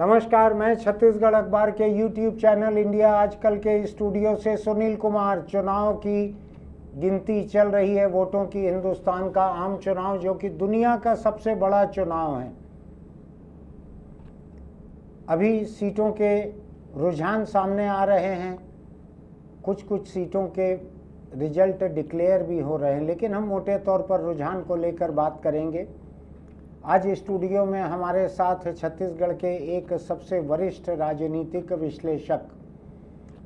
नमस्कार, मैं छत्तीसगढ़ अखबार के YouTube चैनल इंडिया आजकल के स्टूडियो से सुनील कुमार। चुनाव की गिनती चल रही है, वोटों की। हिंदुस्तान का आम चुनाव जो कि दुनिया का सबसे बड़ा चुनाव है। अभी सीटों के रुझान सामने आ रहे हैं, कुछ सीटों के रिजल्ट डिक्लेयर भी हो रहे हैं, लेकिन हम मोटे तौर पर रुझान को लेकर बात करेंगे। आज स्टूडियो में हमारे साथ छत्तीसगढ़ के एक सबसे वरिष्ठ राजनीतिक विश्लेषक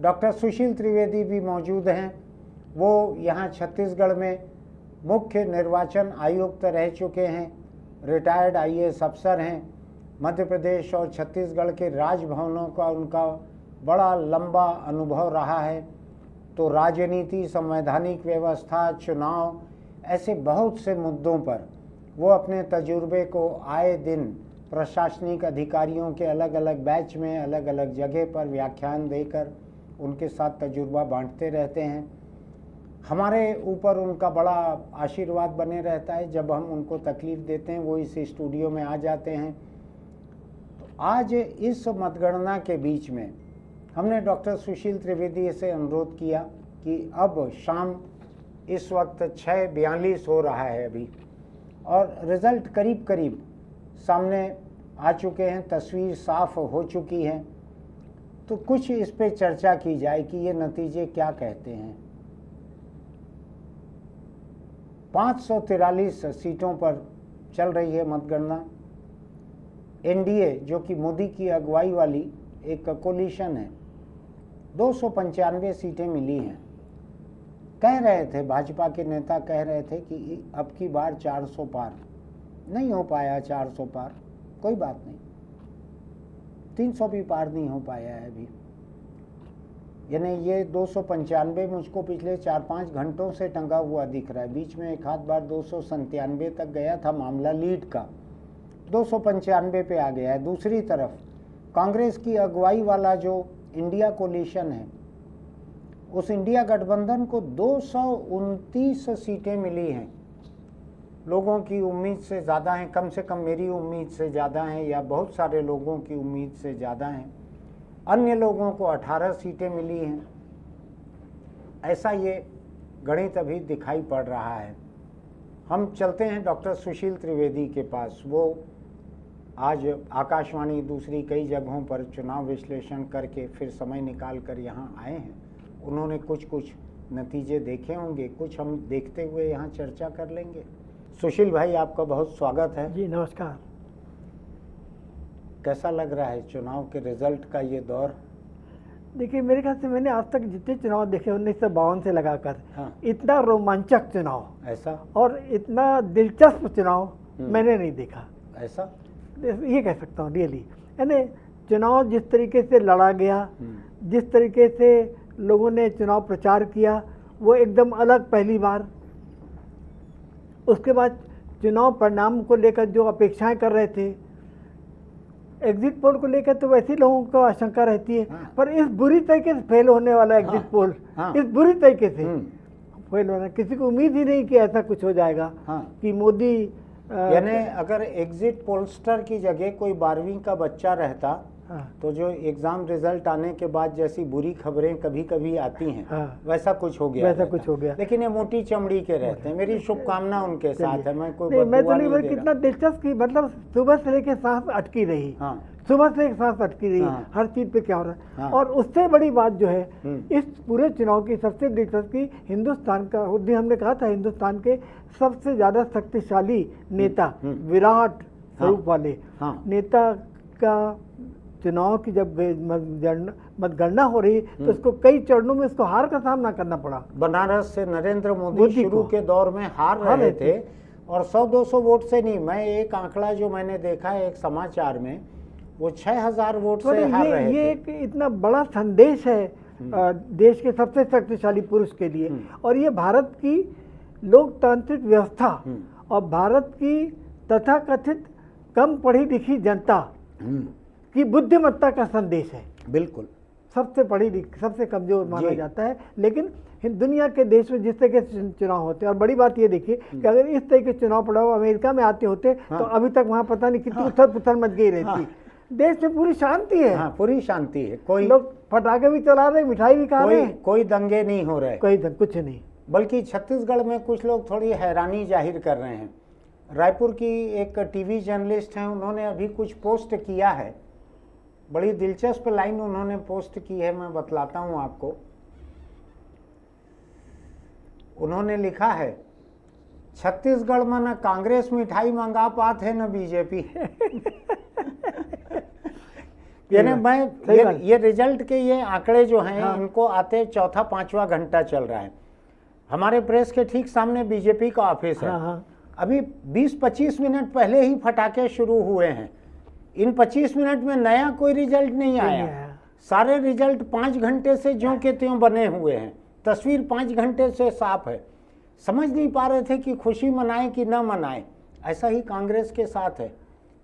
डॉक्टर सुशील त्रिवेदी भी मौजूद हैं। वो यहाँ छत्तीसगढ़ में मुख्य निर्वाचन आयुक्त रह चुके हैं, रिटायर्ड IAS अफसर हैं। मध्य प्रदेश और छत्तीसगढ़ के राजभवनों का उनका बड़ा लंबा अनुभव रहा है। तो राजनीति, संवैधानिक व्यवस्था, चुनाव, ऐसे बहुत से मुद्दों पर वो अपने तजुर्बे को आए दिन प्रशासनिक अधिकारियों के अलग अलग बैच में, अलग अलग जगह पर व्याख्यान देकर उनके साथ तजुर्बा बांटते रहते हैं। हमारे ऊपर उनका बड़ा आशीर्वाद बने रहता है। जब हम उनको तकलीफ़ देते हैं वो इस स्टूडियो में आ जाते हैं। तो आज इस मतगणना के बीच में हमने डॉक्टर सुशील त्रिवेदी से अनुरोध किया कि अब शाम इस वक्त 6:42 हो रहा है अभी, और रिज़ल्ट करीब करीब सामने आ चुके हैं, तस्वीर साफ हो चुकी है। तो कुछ इस पे चर्चा की जाए कि ये नतीजे क्या कहते हैं। 543 सीटों पर चल रही है मतगणना। NDA जो कि मोदी की अगुवाई वाली एक कोलिशन है, 295 सीटें मिली हैं। कह रहे थे, भाजपा के नेता कह रहे थे कि अब की बार 400 पार नहीं हो पाया। 400 पार कोई बात नहीं, 300 भी पार नहीं हो पाया है अभी। यानी ये 295 मुझको पिछले 4-5 घंटों से टंगा हुआ दिख रहा है। बीच में एक आध बार 297 तक गया था मामला लीड का, 295 पे आ गया है। दूसरी तरफ कांग्रेस की अगुवाई वाला जो इंडिया कोलिशन है, उस इंडिया गठबंधन को 229 सीटें मिली हैं। लोगों की उम्मीद से ज़्यादा हैं, कम से कम मेरी उम्मीद से ज़्यादा हैं, या बहुत सारे लोगों की उम्मीद से ज़्यादा हैं। अन्य लोगों को 18 सीटें मिली हैं। ऐसा ये गणित अभी दिखाई पड़ रहा है। हम चलते हैं डॉक्टर सुशील त्रिवेदी के पास। वो आज आकाशवाणी दूसरी कई जगहों पर चुनाव विश्लेषण करके फिर समय निकाल कर यहाँ आए हैं। उन्होंने कुछ नतीजे देखे होंगे, कुछ हम देखते हुए यहाँ चर्चा कर लेंगे। सुशील भाई, आपका बहुत स्वागत है। जी नमस्कार। कैसा लग रहा है चुनाव के रिजल्ट का ये दौर? देखिए, मेरे ख्याल से मैंने आज तक जितने चुनाव देखे 1952 से लगाकर, हाँ। इतना रोमांचक चुनाव ऐसा और इतना दिलचस्प चुनाव मैंने नहीं देखा। ऐसा ये कह सकता हूँ रियली। यानी चुनाव जिस तरीके से लड़ा गया, जिस तरीके से लोगों ने चुनाव प्रचार किया, वो एकदम अलग पहली बार। उसके बाद चुनाव परिणाम को लेकर जो अपेक्षाएं कर रहे थे, एग्जिट पोल को लेकर तो वैसे लोगों को आशंका रहती है। हाँ। पर इस बुरी तरीके से फेल होने वाला एग्जिट पोल, इस बुरी तरीके से फेल होना, किसी को उम्मीद ही नहीं कि ऐसा कुछ हो जाएगा। कि मोदी यानी अगर एग्जिट पोलस्टर की जगह कोई 12वीं का बच्चा रहता, तो जो एग्जाम रिजल्ट आने के बाद जैसी बुरी खबरें कभी कभी आती हैं, वैसा कुछ हो गया। लेकिन ये मोटी चमड़ी के रहते हैं। मेरी शुभकामना उनके साथ है। मैं तो नहीं, कितना दिलचस्प, मतलब सुबह से लेके सांस अटकी रही। सुबह से एक सांस अटकी रही। हर चीज पे क्या हो रहा है। और उससे बड़ी बात जो है, इस पूरे चुनाव की सबसे दिलचस्पी हिंदुस्तान का, उस दिन हमने कहा था हिंदुस्तान के सबसे ज्यादा शक्तिशाली नेता, विराट स्वरूप वाले नेता का चुनाव की जब मतगणना हो रही तो उसको कई चरणों में उसको हार का सामना करना पड़ा। बनारस से नरेंद्र मोदी शुरू के दौर में हार रहे थे, और 100-200 वोट से नहीं। मैं एक आंकड़ा जो मैंने देखा है एक समाचार में, वो 6000 वोट से हार रहे थे। ये एक इतना बड़ा संदेश है देश के सबसे शक्तिशाली पुरुष के लिए। और ये भारत की लोकतांत्रिक व्यवस्था और भारत की तथाकथित कम पढ़ी लिखी जनता की बुद्धिमत्ता का संदेश है। बिल्कुल। सबसे पढ़ी लिखी, सबसे कमजोर माना जाता है, लेकिन दुनिया के देश में जिस तरह के चुनाव होते हैं, और बड़ी बात ये देखिए कि अगर इस तरह के चुनाव पड़ा अमेरिका में आते होते तो अभी तक वहाँ पता नहीं कितनी उथल पुथल मच गई रहती। देश में पूरी शांति है। हाँ, पूरी शांति है, कोई लोग पटाखे भी चला रहे, मिठाई भी खा रहे हैं, कोई दंगे नहीं हो रहे, कुछ नहीं। बल्कि छत्तीसगढ़ में कुछ लोग थोड़ी हैरानी जाहिर कर रहे हैं। रायपुर की एक टीवी जर्नलिस्ट हैं, उन्होंने अभी कुछ पोस्ट किया है, बड़ी दिलचस्प लाइन उन्होंने पोस्ट की है, मैं बतलाता हूं आपको। उन्होंने लिखा है, छत्तीसगढ़ में न कांग्रेस मिठाई मंगा पात है न बीजेपी। यानी मैं ये रिजल्ट के ये आंकड़े जो हैं, हाँ, इनको आते चौथा पांचवा घंटा चल रहा है। हमारे प्रेस के ठीक सामने बीजेपी का ऑफिस है। हाँ। अभी 20-25 मिनट पहले ही फटाके शुरू हुए हैं। इन 25 मिनट में नया कोई रिजल्ट नहीं आया। सारे रिजल्ट 5 घंटे से ज्यों के त्यों बने हुए हैं। तस्वीर 5 घंटे से साफ है। समझ नहीं पा रहे थे कि खुशी मनाएं कि न मनाएं। ऐसा ही कांग्रेस के साथ है।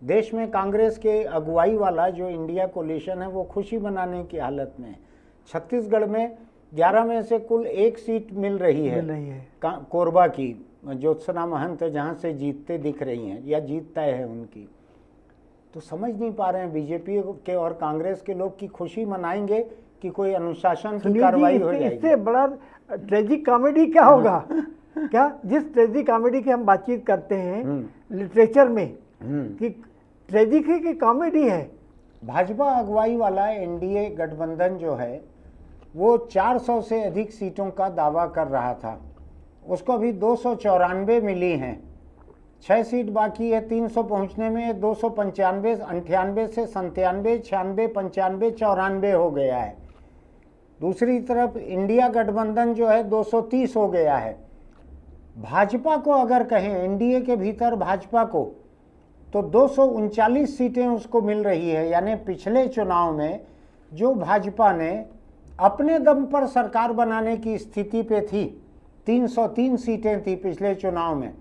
देश में कांग्रेस के अगुवाई वाला जो इंडिया कोलिशन है वो खुशी मनाने की हालत में है। छत्तीसगढ़ में 11 में से कुल 1 सीट मिल रही है कोरबा की, ज्योत्सना महंत जहाँ से जीतते दिख रही हैं या जीत तय है उनकी। तो समझ नहीं पा रहे हैं बीजेपी के और कांग्रेस के लोग की खुशी मनाएंगे कि कोई अनुशासन की कार्रवाई हो जाएगी। इससे बड़ा ट्रेजिक कॉमेडी क्या होगा? क्या जिस ट्रेजिक कॉमेडी की हम बातचीत करते हैं लिटरेचर में कि ट्रेजिक है कि कॉमेडी है। भाजपा अगुवाई वाला एनडीए गठबंधन जो है वो 400 से अधिक सीटों का दावा कर रहा था। उसको अभी 294 मिली हैं। 6 सीट बाकी है 300 पहुंचने में। 295, 98 से 97, 96, 95, 94 हो गया है। दूसरी तरफ इंडिया गठबंधन जो है 230 हो गया है। भाजपा को अगर कहें एनडीए के भीतर भाजपा को, तो 239 सीटें उसको मिल रही है। यानी पिछले चुनाव में जो भाजपा ने अपने दम पर सरकार बनाने की स्थिति पे थी, 303 सीटें थी पिछले चुनाव में,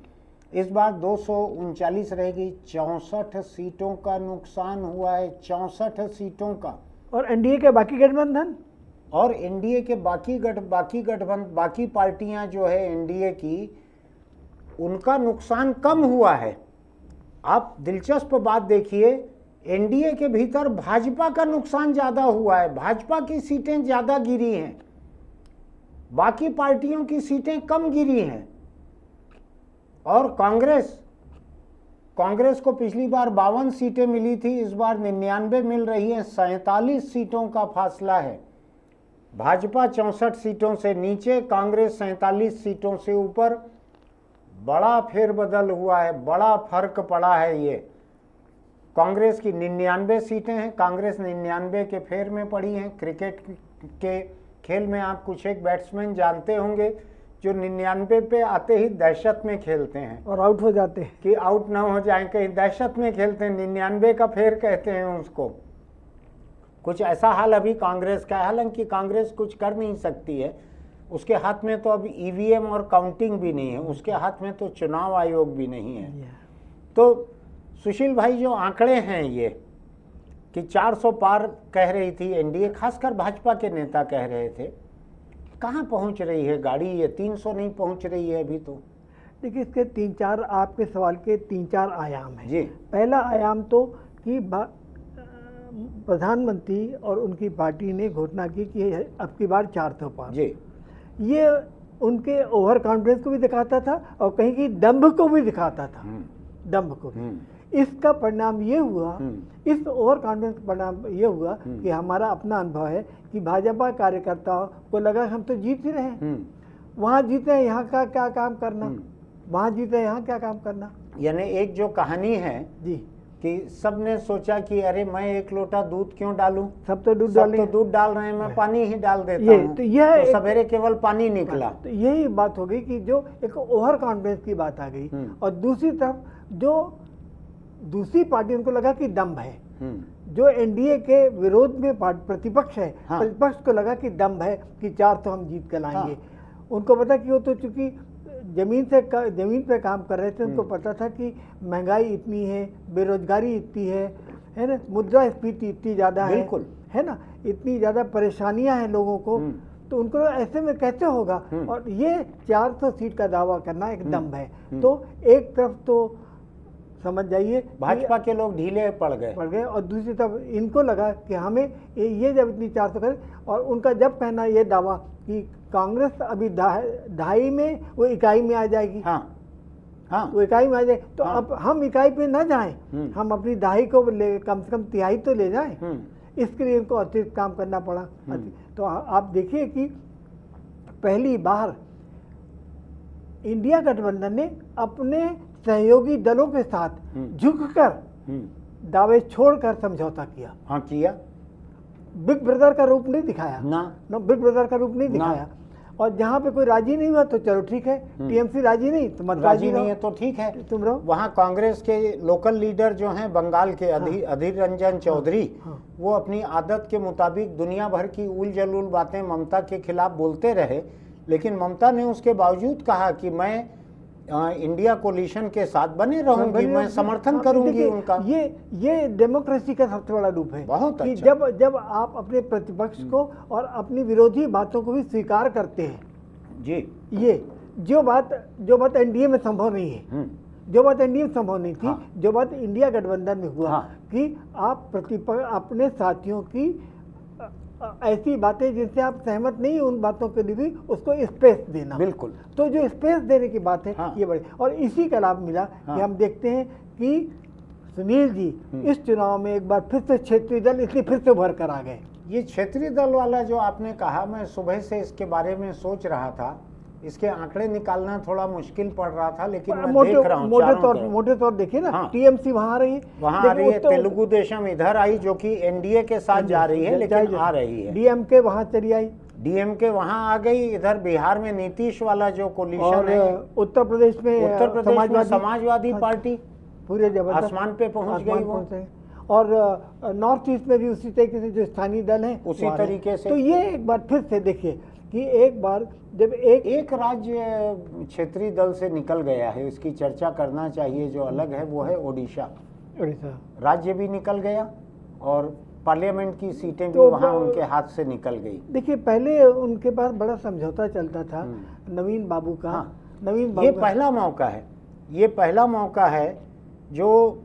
इस बार 239 रहेगी। 64 सीटों का नुकसान हुआ है, 64 सीटों का। और एनडीए के बाकी गठबंधन और एनडीए के बाकी पार्टियां जो है एनडीए की, उनका नुकसान कम हुआ है। आप दिलचस्प बात देखिए, एनडीए के भीतर भाजपा का नुकसान ज्यादा हुआ है। भाजपा की सीटें ज्यादा गिरी हैं, बाकी पार्टियों की सीटें कम गिरी हैं। और कांग्रेस को पिछली बार 52 सीटें मिली थी, इस बार 99 मिल रही हैं। 47 सीटों का फासला है। भाजपा 64 सीटों से नीचे, कांग्रेस 47 सीटों से ऊपर। बड़ा फेरबदल हुआ है, बड़ा फर्क पड़ा है। ये कांग्रेस की 99 सीटें हैं, कांग्रेस 99 के फेर में पड़ी हैं। क्रिकेट के खेल में आप कुछ एक बैट्समैन जानते होंगे जो 99 पे आते ही दहशत में खेलते हैं और आउट हो जाते हैं, कि आउट ना हो जाए, कहीं दहशत में खेलते हैं। 99 का फेर कहते हैं उसको। कुछ ऐसा हाल अभी कांग्रेस का है। हालांकि कांग्रेस कुछ कर नहीं सकती है, उसके हाथ में तो अब ईवीएम और काउंटिंग भी नहीं है, उसके हाथ में तो चुनाव आयोग भी नहीं है। तो सुशील भाई, जो आंकड़े हैं ये कि 400 पार कह रही थी एनडीए, खासकर भाजपा के नेता कह रहे थे, कहाँ पहुंच रही है गाड़ी? ये 300 नहीं पहुंच रही है अभी तो। देखिए, इसके 3-4 आपके सवाल के 3-4 आयाम हैं जी। पहला आयाम तो कि प्रधानमंत्री और उनकी पार्टी ने घोषणा की कि अब की बार 400 पार। जी। ये उनके ओवर कॉन्फिडेंस को भी दिखाता था और कहीं की दम्भ को भी दिखाता था, दम्भ को भी। इसका परिणाम ये हुआ, इस ओवर कॉन्फिडेंस का परिणाम ये हुआ कि हमारा अपना अनुभव है कि भाजपा कार्यकर्ताओं को लगा हम तो जीत ही रहे हैं, वहाँ जीते हैं, यहाँ का क्या काम करना, वहाँ जीते हैं, यहाँ क्या काम करना। यानी एक जो कहानी है जी कि सबने सोचा कि अरे मैं 1 लोटा दूध क्यों डालूं, सब तो दूध डाल रहे हैं, मैं पानी ही डाल देता हूं। तो यह तो सवेरे केवल पानी निकला। तो यही बात हो गई कि जो एक ओवर कॉन्फिडेंस की बात आ गई। और दूसरी तरफ जो दूसरी पार्टी, उनको लगा कि दम्भ है। जो एनडीए के विरोध में प्रतिपक्ष है, प्रतिपक्ष को लगा कि दम्भ है कि 400 हम जीत कर लाएंगे। उनको पता कि वो तो चूंकि जमीन पे काम कर रहे थे, उनको पता था कि महंगाई इतनी है, बेरोजगारी इतनी है ना, मुद्रास्फीति इतनी ज़्यादा है ना, इतनी ज़्यादा परेशानियां हैं लोगों को। तो उनको ऐसे में कैसे होगा, और ये 400 सीट का दावा करना एक दम्भ है। तो एक तरफ तो समझ जाइए भाजपा के लोग ढीले पड़ गए। और दूसरी तरफ इनको लगा कि हमें ये जब इतनी 400 करे, और उनका जब कहना ये दावा कि कांग्रेस अभी ढाई में वो इकाई में आ जाएगी, हाँ हाँ, वो इकाई में आ जाए, तो हाँ। अब हम इकाई पे ना जाएं, हम अपनी दहाई को कम से कम तिहाई तो ले जाएं। इसके लिए इनको अतिरिक्त काम करना पड़ा। तो आप देखिए कि पहली बार इंडिया गठबंधन ने अपने सहयोगी दलों के साथ झुककर दावे छोड़कर समझौता किया। हाँ किया, बिग ब्रदर का रूप नहीं दिखाया ना बिग ब्रदर का रूप नहीं दिखाया। और जहाँ पे कोई राजी नहीं हुआ तो चलो ठीक है, टीएमसी राजी नहीं तो मत राजी नहीं है तो ठीक है, तुम रहो। वहाँ कांग्रेस के लोकल लीडर जो हैं बंगाल के अधीर रंजन चौधरी, वो अपनी आदत के मुताबिक दुनिया भर की उल जलूल बातें ममता के खिलाफ बोलते रहे, लेकिन ममता ने उसके बावजूद कहा कि मैं इंडिया कोलिशन के साथ बने रहूंगी, मैं समर्थन करूंगी उनका। ये डेमोक्रेसी का सबसे बड़ा रूप है, बहुत कि अच्छा। जब आप अपने प्रतिपक्ष को और अपनी विरोधी बातों को भी स्वीकार करते हैं जी, ये जो बात एनडीए में संभव नहीं है, जो बात एनडीए में संभव नहीं थी, हाँ। जो बात इंडिया गठबंधन में हुआ, हाँ। कि आप अपने साथियों की ऐसी बातें जिनसे आप सहमत नहीं, उन बातों के लिए भी उसको स्पेस देना। बिल्कुल। तो जो स्पेस देने की बात है, हाँ। ये बड़ी, और इसी का लाभ मिला हाँ। कि हम देखते हैं कि सुनील जी इस चुनाव में एक बार फिर से क्षेत्रीय दल इसलिए फिर से उभर कर आ गए। ये क्षेत्रीय दल वाला जो आपने कहा, मैं सुबह से इसके बारे में सोच रहा था, इसके आंकड़े निकालना थोड़ा मुश्किल पड़ रहा था, लेकिन मैं देख रहा हूँ मोटे तौर देखिए ना, हाँ। टीएमसी वहाँ आ रही है, वहाँ आ रही है, तेलुगु देशम इधर आई जो कि एनडीए के साथ जा रही है, लेकिन आ रही है। डीएमके वहाँ चली आई, डीएमके वहाँ आ गई, इधर बिहार में नीतीश वाला जो कोलिशन है, उत्तर प्रदेश में समाजवादी पार्टी पूरे जबरदस्त आसमान पे पहुंच गई वो। और नॉर्थ ईस्ट में भी उसी तरीके से जो स्थानीय दल हैं उसी तरीके से। तो ये एक बार फिर से देखिए कि एक बार जब एक राज्य क्षेत्रीय दल से निकल गया है, इसकी चर्चा करना चाहिए, जो अलग है वो है ओडिशा। राज्य भी निकल गया और पार्लियामेंट की सीटें भी वहाँ उनके हाथ से निकल गई। देखिए पहले उनके पास बड़ा समझौता चलता था नवीन बाबू का। हाँ। नवीन बाबू ये पहला मौका है, ये पहला मौका है जो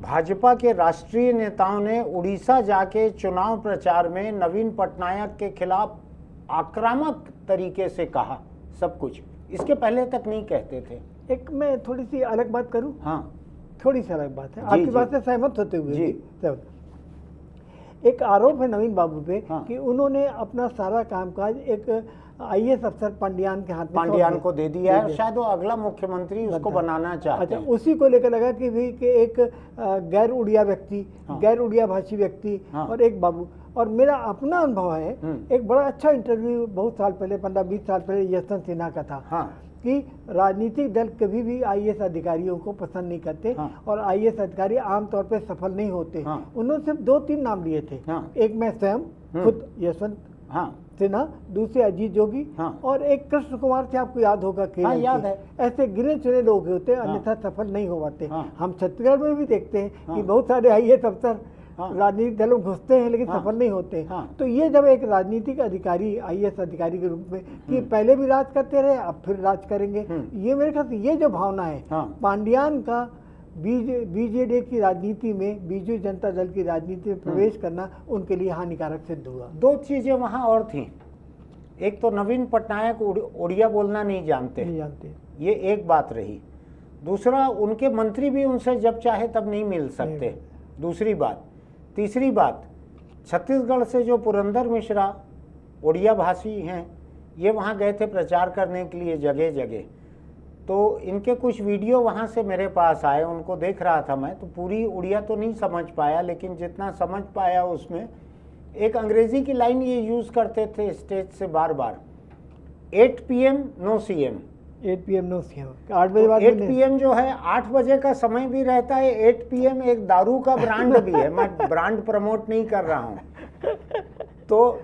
भाजपा के राष्ट्रीय नेताओं ने उड़ीसा जाके चुनाव प्रचार में नवीन पटनायक के खिलाफ आक्रामक तरीके से कहा सब कुछ, इसके पहले तक नहीं कहते थे। एक मैं थोड़ी सी अलग बात करूं, हाँ थोड़ी सी अलग बात है, आपकी बात से सहमत होते हुए जी। एक आरोप है नवीन बाबू पे, हाँ। कि उन्होंने अपना सारा कामकाज एक आईएएस अफसर पांडियान के हाथ में पांडियान को दे दिया है, शायद वो अगला मुख्यमंत्री उसको बनाना चाहते हैं। उसी को लेकर लगा कि भाई कि एक गैर उड़िया व्यक्ति, गैर उड़िया भाषी व्यक्ति और एक बाबू। और मेरा अपना अनुभव है, एक बड़ा अच्छा इंटरव्यू बहुत साल पहले, 15-20 साल पहले यशवंत सिन्हा का था, कि राजनीतिक दल कभी भी आईएएस अधिकारियों को पसंद नहीं करते, और आईएएस अधिकारी आमतौर पर सफल नहीं होते। उन्होंने सिर्फ 2-3 नाम लिए थे, एक मैं स्वयं खुद यशवंत सिन्हा, दूसरे अजीत जोगी, और एक कृष्ण कुमार थे, आपको याद होगा कि याद है। ऐसे गिने चुने लोग होते हैं, अन्यथा सफल नहीं हो पाते। हम छत्तीसगढ़ में भी देखते हैं कि बहुत सारे आईएएस अफसर राजनीतिक दलों में घुसते हैं लेकिन सफल नहीं होते। तो ये जब एक राजनीतिक अधिकारी, आईएएस अधिकारी के रूप में, कि पहले भी राज करते रहे अब फिर राज करेंगे, ये मेरे ख्याल से ये जो भावना है पांडियान का बीजेडी की राजनीति में, बीजू जनता दल की राजनीति में प्रवेश करना उनके लिए हानिकारक सिद्ध हुआ। 2 चीजें वहाँ और थी, एक तो नवीन पटनायक उड़िया बोलना नहीं जानते, ये एक बात रही। दूसरा, उनके मंत्री भी उनसे जब चाहे तब नहीं मिल सकते, दूसरी बात। तीसरी बात, छत्तीसगढ़ से जो पुरंदर मिश्रा उड़िया भाषी हैं, ये वहाँ गए थे प्रचार करने के लिए जगह जगह, तो इनके कुछ वीडियो वहाँ से मेरे पास आए, उनको देख रहा था मैं, तो पूरी उड़िया तो नहीं समझ पाया, लेकिन जितना समझ पाया उसमें एक अंग्रेजी की लाइन ये यूज़ करते थे स्टेज से बार बार, 8 PM no CM। 8 PM no CM, 8 बजे बाद 8 PM जो है 8 बजे का समय भी रहता है, 8 PM एक दारू का ब्रांड भी है, मैं ब्रांड प्रमोट नहीं कर रहा हूँ। तो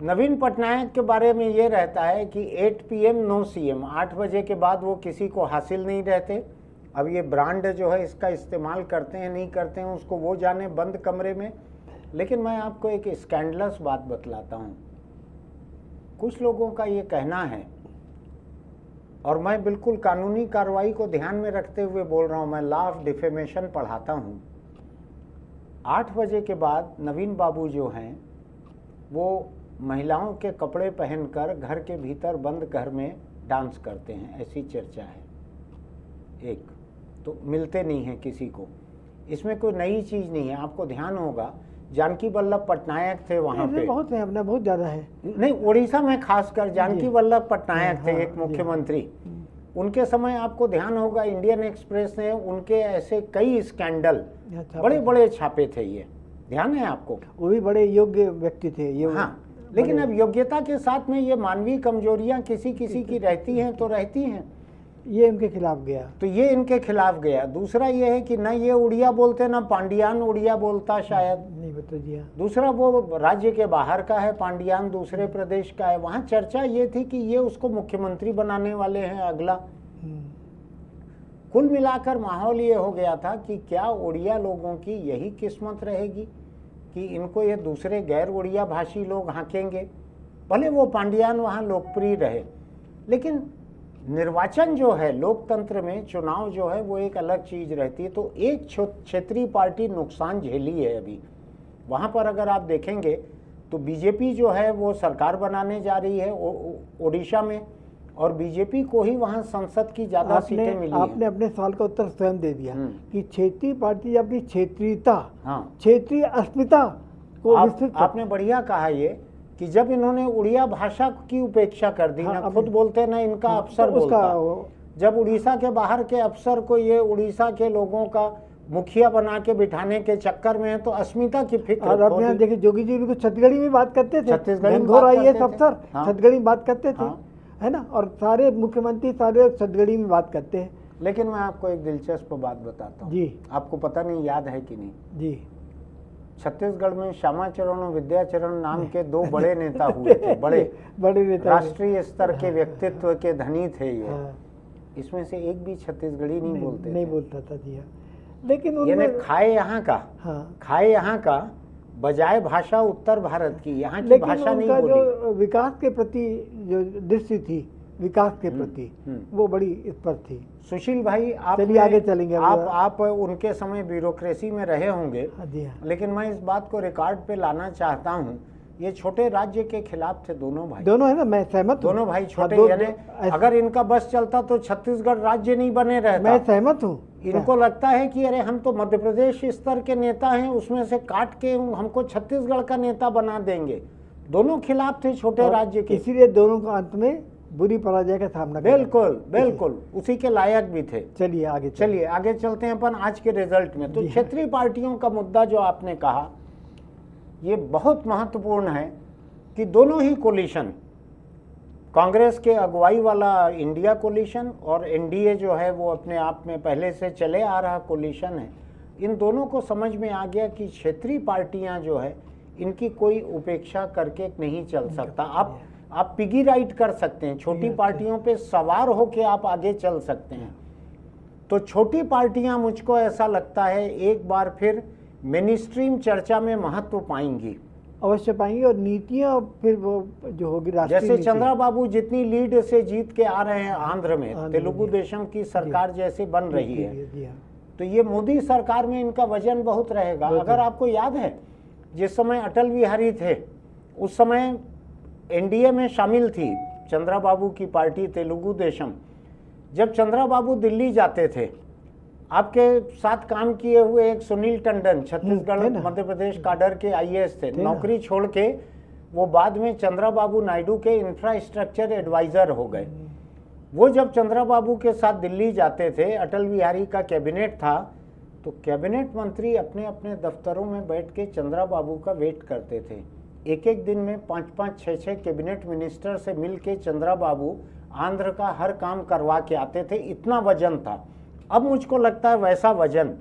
नवीन पटनायक के बारे में ये रहता है कि 8 PM नो CM, 8 बजे के बाद वो किसी को हासिल नहीं रहते। अब ये ब्रांड जो है इसका इस्तेमाल करते हैं नहीं करते हैं उसको वो जाने, बंद कमरे में। लेकिन मैं आपको एक स्कैंडलस बात बतलाता हूँ। कुछ लोगों का ये कहना है और मैं बिल्कुल कानूनी कार्रवाई को ध्यान में रखते हुए बोल रहा हूँ, मैं लॉ ऑफ डिफेमेशन पढ़ाता हूँ। 8 बजे के बाद नवीन बाबू जो हैं वो महिलाओं के कपड़े पहनकर घर के भीतर बंद घर में डांस करते हैं, ऐसी चर्चा है। एक तो मिलते नहीं हैं किसी को, इसमें कोई नई चीज़ नहीं है। आपको ध्यान होगा जानकी वल्लभ पटनायक थे वहाँ पे, बहुत है अपना, बहुत ज़्यादा है। नहीं, उड़ीसा में खासकर जानकी वल्लभ पटनायक थे, हाँ, एक मुख्यमंत्री। उनके समय आपको ध्यान होगा इंडियन एक्सप्रेस ने उनके ऐसे कई स्कैंडल, बड़े बड़े छापे थे, ये ध्यान है आपको। वो भी बड़े योग्य व्यक्ति थे ये। हाँ, लेकिन अब योग्यता के साथ में ये मानवीय कमजोरियां किसी किसी की रहती हैं तो रहती हैं। ये इनके खिलाफ गया, तो ये इनके खिलाफ गया। दूसरा ये है कि न ये उड़िया बोलते, न पांडियान उड़िया बोलता, शायद नहीं बता दिया। दूसरा वो राज्य के बाहर का है, पांडियान दूसरे प्रदेश का है। वहाँ चर्चा ये थी कि ये उसको मुख्यमंत्री बनाने वाले हैं अगला। कुल मिलाकर माहौल ये हो गया था कि क्या उड़िया लोगों की यही किस्मत रहेगी कि इनको ये दूसरे गैर उड़िया भाषी लोग हाँकेंगे। भले वो पांडियान वहाँ लोकप्रिय रहे, लेकिन निर्वाचन जो है लोकतंत्र में, चुनाव जो है वो एक अलग चीज़ रहती है। तो एक क्षेत्रीय पार्टी नुकसान झेली है अभी वहाँ पर। अगर आप देखेंगे तो बीजेपी जो है वो सरकार बनाने जा रही है ओडिशा में, और बीजेपी को ही वहाँ संसद की ज़्यादा सीटें मिली हैं। आपने अपने सवाल का उत्तर स्वयं दे दिया कि क्षेत्रीय पार्टी अपनी क्षेत्रीयता, हाँ, क्षेत्रीय अस्मिता को आपने बढ़िया कहा ये कि जब इन्होंने उड़िया भाषा की उपेक्षा कर दी, ना खुद बोलते ना इनका अफसर बोलता। जब उड़ीसा के बाहर के अफसर को ये उड़ीसा के लोगों का मुखिया बना के बिठाने के चक्कर में है, तो अस्मिता की फिक्र। और अब यहाँ देखिए जोगी जी भी छत्तीसगढ़ी में बात करते थे, छत्तीसगढ़ी अफसर छत्तीसगढ़ी में बात करते थे, है ना, और सारे मुख्यमंत्री सारे छत्तीसगढ़ी में बात करते हैं। लेकिन मैं आपको एक दिलचस्प बात बताता हूँ जी, आपको पता नहीं याद है कि नहीं जी, छत्तीसगढ़ में श्यामाचरण और विद्याचरण नाम के दो बड़े नेता हुए थे, बड़े नेता, राष्ट्रीय स्तर के व्यक्तित्व के धनी थे ये। इसमें से एक भी छत्तीसगढ़ी नहीं बोलता था जी। लेकिन ये खाए यहाँ का, खाए यहाँ का, बजाय भाषा उत्तर भारत की, यहाँ की भाषा नहीं बोली। जो विकास के प्रति जो दृष्टि थी, विकास के प्रति वो बड़ी इस पर थी। सुशील भाई, आप आगे चलेंगे। आप उनके समय ब्यूरोक्रेसी में रहे होंगे, लेकिन मैं इस बात को रिकॉर्ड पे लाना चाहता हूँ। ये छोटे राज्य के खिलाफ थे दोनों भाई, दोनों है ना, मैं सहमत। दोनों भाई छोटे, यानी अगर इनका बस चलता तो छत्तीसगढ़ राज्य नहीं बने रहता। मैं सहमत हूँ। इनको लगता है कि अरे हम तो मध्य प्रदेश स्तर के नेता हैं, उसमें से काट के हमको छत्तीसगढ़ का नेता बना देंगे। दोनों खिलाफ थे छोटे राज्य के, इसीलिए दोनों को अंत में बुरी पराजय का सामना। बिल्कुल उसी के लायक भी थे। चलिए आगे चलते हैं अपन आज के रिजल्ट में। तो क्षेत्रीय पार्टियों का मुद्दा जो आपने कहा ये बहुत महत्वपूर्ण है कि दोनों ही कोलिशन, कांग्रेस के अगुवाई वाला इंडिया कोलिशन और एनडीए जो है वो अपने आप में पहले से चले आ रहा कोलिशन है, इन दोनों को समझ में आ गया कि क्षेत्रीय पार्टियां जो है इनकी कोई उपेक्षा करके नहीं चल सकता। आप पिगी राइड कर सकते हैं, छोटी पार्टियों पे सवार होके आप आगे चल सकते हैं। तो छोटी पार्टियां मुझको ऐसा लगता है एक बार फिर मेनस्ट्रीम चर्चा में महत्व पाएंगी, अवश्य पाएंगी, और नीतियां फिर वो जो होगी राष्ट्रीय, जैसे चंद्रा बाबू जितनी लीड से जीत के आ रहे हैं आंध्र में, तेलुगु देशम की सरकार जैसे बन रही है, तो ये मोदी सरकार में इनका वजन बहुत रहेगा। अगर आपको याद है जिस समय अटल बिहारी थे उस समय एनडीए में शामिल थी चंद्रा बाबू की पार्टी तेलुगु देशम। जब चंद्रा बाबू दिल्ली जाते थे, आपके साथ काम किए हुए एक सुनील टंडन छत्तीसगढ़ मध्य प्रदेश काडर के आईएएस थे, नौकरी छोड़ के वो बाद में चंद्रा बाबू नायडू के इंफ्रास्ट्रक्चर एडवाइजर हो गए। वो जब चंद्रा बाबू के साथ दिल्ली जाते थे, अटल बिहारी का कैबिनेट था, तो कैबिनेट मंत्री अपने अपने दफ्तरों में बैठ के चंद्रा बाबू का वेट करते थे। एक दिन में 5-5, 6-6 कैबिनेट मिनिस्टर से मिल के चंद्रा बाबू आंध्र का हर काम करवा के आते थे, इतना वजन था। अब मुझको लगता है वैसा वजन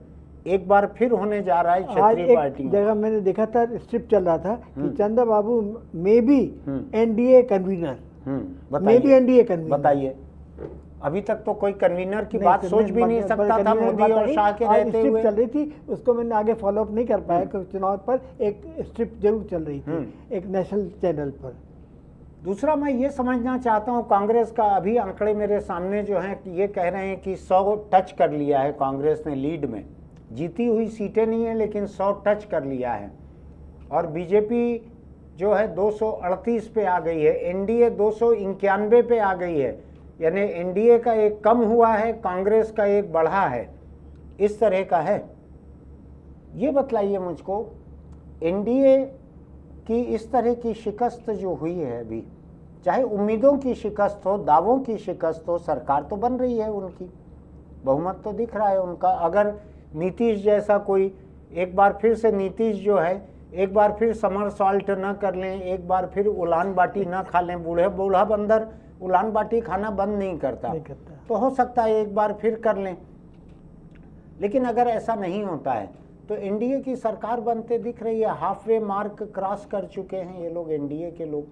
एक बार फिर होने जा रहा है क्षेत्रीय पार्टी। जगह मैंने देखा था, स्ट्रिप चल रहा था कि चंद्रा बाबू मे बी एनडीए कन्वीनर, बताइए। अभी तक तो कोई कन्वीनर की बात सोच भी नहीं सकता था मोदी और शाह के रहते हुए। चल रही थी, उसको मैंने आगे फॉलो अप नहीं कर पाया क्योंकि चुनाव पर एक स्ट्रिप जरूर चल रही थी एक नेशनल चैनल पर। दूसरा मैं ये समझना चाहता हूँ, कांग्रेस का अभी आंकड़े मेरे सामने जो हैं ये कह रहे हैं कि 100 टच कर लिया है कांग्रेस ने लीड में। जीती हुई सीटें नहीं है लेकिन 100 टच कर लिया है। और बीजेपी जो है 238 पे आ गई है, एनडीए 291 पे आ गई है। यानी एनडीए का एक कम हुआ है, कांग्रेस का एक बढ़ा है, इस तरह का है। ये बतलाइए मुझको, एनडीए की इस तरह की शिकस्त जो हुई है अभी, चाहे उम्मीदों की शिकस्त हो, दावों की शिकस्त हो, सरकार तो बन रही है उनकी, बहुमत तो दिख रहा है उनका। अगर नीतीश जैसा कोई एक बार फिर से, नीतीश जो है एक बार फिर समर सॉल्ट न कर लें, एक बार फिर उलान बाटी न खा लें, बूढ़ा बंदर उलान बाटी खाना बंद नहीं करता, तो हो सकता है एक बार फिर कर लें। लेकिन अगर ऐसा नहीं होता है तो एनडीए की सरकार बनते दिख रही है। हाफ वे मार्क क्रॉस कर चुके हैं ये लोग, एनडीए के लोग।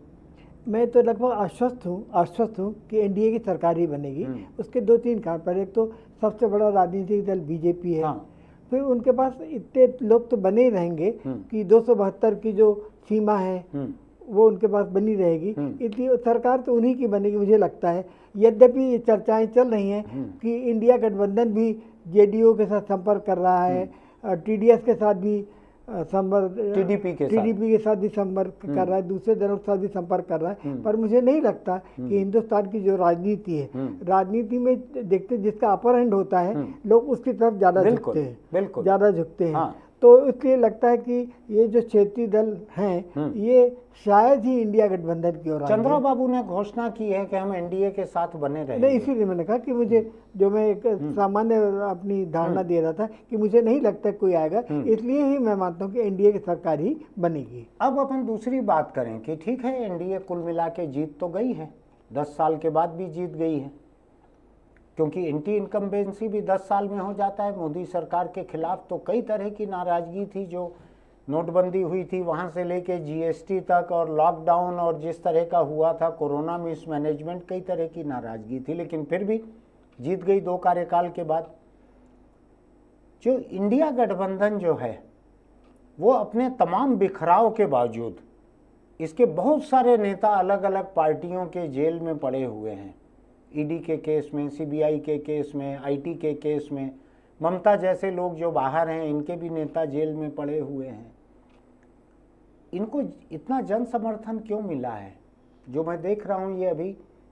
मैं तो लगभग आश्वस्त हूँ कि एनडीए की सरकार ही बनेगी। उसके 2-3 कारण। पहले एक तो सबसे बड़ा राजनीतिक दल बीजेपी है। हाँ। फिर उनके पास इतने लोग तो बने ही रहेंगे कि 272 की जो सीमा है वो उनके पास बनी रहेगी। इसलिए सरकार तो उन्हीं की बनेगी मुझे लगता है। यद्यपि ये चर्चाएं चल रही हैं कि इंडिया गठबंधन भी जेडीयू के साथ संपर्क कर रहा है, टीडीएस के साथ भी टीडीपी के साथ भी संपर्क कर रहा है, दूसरे दलों के साथ भी संपर्क कर रहा है। पर मुझे नहीं लगता कि हिंदुस्तान की जो राजनीति है, राजनीति में देखते जिसका अपर हैंड होता है लोग उसकी तरफ ज्यादा झुकते हैं। तो इसलिए लगता है कि ये जो क्षेत्रीय दल हैं ये शायद ही इंडिया गठबंधन की ओर आएंगे। चंद्रा बाबू ने घोषणा की है कि हम एनडीए के साथ बने रहेंगे। नहीं, इसीलिए मैंने कहा कि मुझे, जो मैं एक सामान्य अपनी धारणा दे रहा था कि मुझे नहीं लगता कोई आएगा, इसलिए ही मैं मानता हूँ कि एनडीए की सरकार ही बनेगी। अब अपन दूसरी बात करें कि ठीक है एनडीए कुल मिला के जीत तो गई है, 10 साल के बाद भी जीत गई है, क्योंकि एंटी इनकम्बेंसी भी 10 साल में हो जाता है। मोदी सरकार के खिलाफ तो कई तरह की नाराजगी थी, जो नोटबंदी हुई थी वहाँ से लेके जीएसटी तक, और लॉकडाउन और जिस तरह का हुआ था कोरोना मिसमैनेजमेंट, कई तरह की नाराजगी थी, लेकिन फिर भी जीत गई 2 कार्यकाल के बाद। जो इंडिया गठबंधन जो है वो अपने तमाम बिखराव के बावजूद, इसके बहुत सारे नेता अलग अलग पार्टियों के जेल में पड़े हुए हैं, ईडी के केस में, सीबीआई के केस में, आईटी के केस में। ममता जैसे लोग जो बाहर हैं इनके भी नेता जेल में पड़े हुए हैं। इनको इतना जन समर्थन क्यों मिला है? जो मैं देख रहा हूँ ये अभी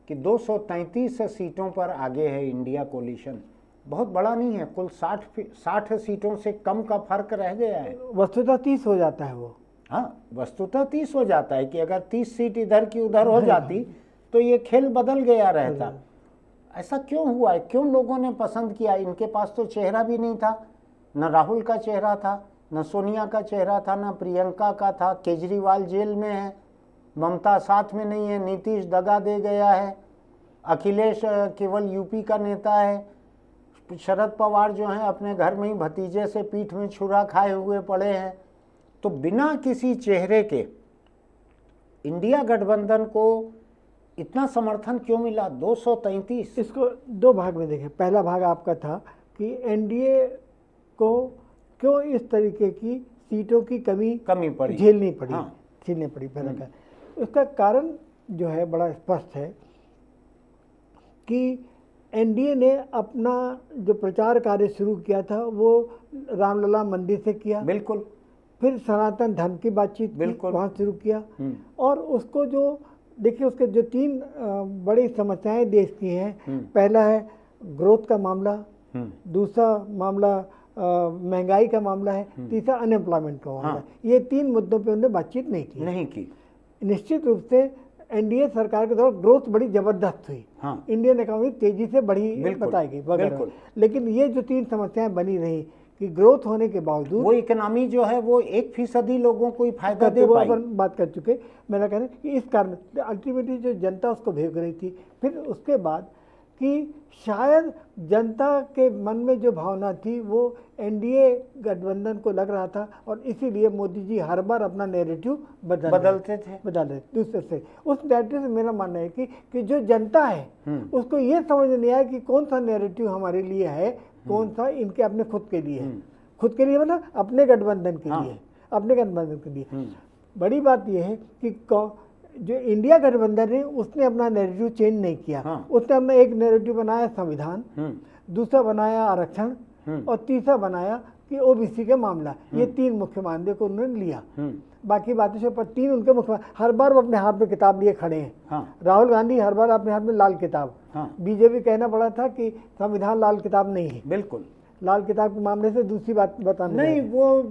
कि 233 सीटों पर आगे है इंडिया कोलिशन। बहुत बड़ा नहीं है, कुल 60 सीटों से कम का फर्क रह गया है। वस्तुतः 30 हो जाता है वो। हाँ, वस्तुतः 30 हो जाता है कि अगर 30 सीट इधर की उधर हो जाती तो ये खेल बदल गया रहता। ऐसा क्यों हुआ है? क्यों लोगों ने पसंद किया? इनके पास तो चेहरा भी नहीं था, न राहुल का चेहरा था, न सोनिया का चेहरा था, न प्रियंका का था। केजरीवाल जेल में है, ममता साथ में नहीं है, नीतीश दगा दे गया है, अखिलेश केवल यूपी का नेता है, शरद पवार जो हैं अपने घर में ही भतीजे से पीठ में छुरा खाए हुए पड़े हैं। तो बिना किसी चेहरे के इंडिया गठबंधन को इतना समर्थन क्यों मिला? 233। इसको 2 भाग में देखें। पहला भाग आपका था कि एनडीए को क्यों इस तरीके की सीटों की कमी पड़ी, झेलनी पड़ी। पहला कारण, उसका कारण जो है बड़ा स्पष्ट है कि एनडीए ने अपना जो प्रचार कार्य शुरू किया था वो रामलला मंदिर से किया। बिल्कुल। फिर सनातन धर्म की बातचीत वहाँ शुरू किया। और उसको जो देखिए, उसके जो 3 बड़ी समस्याएं देश की हैं, पहला है ग्रोथ का मामला, दूसरा मामला महंगाई का मामला है, तीसरा अनएम्प्लॉयमेंट का मामला है। ये 3 मुद्दों पे उन्होंने बातचीत नहीं की। निश्चित रूप से एनडीए सरकार के दौरान ग्रोथ बड़ी जबरदस्त हुई। इंडियन इकोनॉमी तेजी से बढ़ी बताएगी वगैरह। लेकिन ये जो 3 समस्याएं बनी रही कि ग्रोथ होने के बावजूद वो इकोनॉमी जो है वो 1% लोगों को ही फायदा दे पाई। बात कर चुके। मेरा कहना है कि इस कारण अल्टीमेटली जो जनता उसको भेज रही थी। फिर उसके बाद कि शायद जनता के मन में जो भावना थी वो एनडीए गठबंधन को लग रहा था, और इसीलिए मोदी जी हर बार अपना नैरेटिव बदलते थे। दूसरे से उस नैरेटिव से मेरा मानना है कि जो जनता है उसको ये समझ नहीं आया कि कौन सा नैरेटिव हमारे लिए है, कौन सा इनके अपने खुद के लिए है। खुद के लिए मतलब अपने गठबंधन के लिए, अपने गठबंधन के लिए। बड़ी बात यह है कि जो इंडिया गठबंधन है उसने अपना नैरेटिव चेंज नहीं किया। हाँ। उसने अपना एक नैरेटिव बनाया संविधान, दूसरा बनाया आरक्षण और तीसरा बनाया कि ओबीसी का मामला। ये 3 मुख्य मानदंड को उन्होंने लिया। बाकी बातें से पर 3 उनके मुख्य, हर बार वो अपने हाथ में किताब लिए खड़े हैं। हाँ। राहुल गांधी हर बार अपने हाथ में लाल किताब। हाँ। बीजेपी कहना पड़ा था कि संविधान लाल किताब नहीं है। बिल्कुल लाल किताब के मामले से दूसरी बात बताना नहीं, वो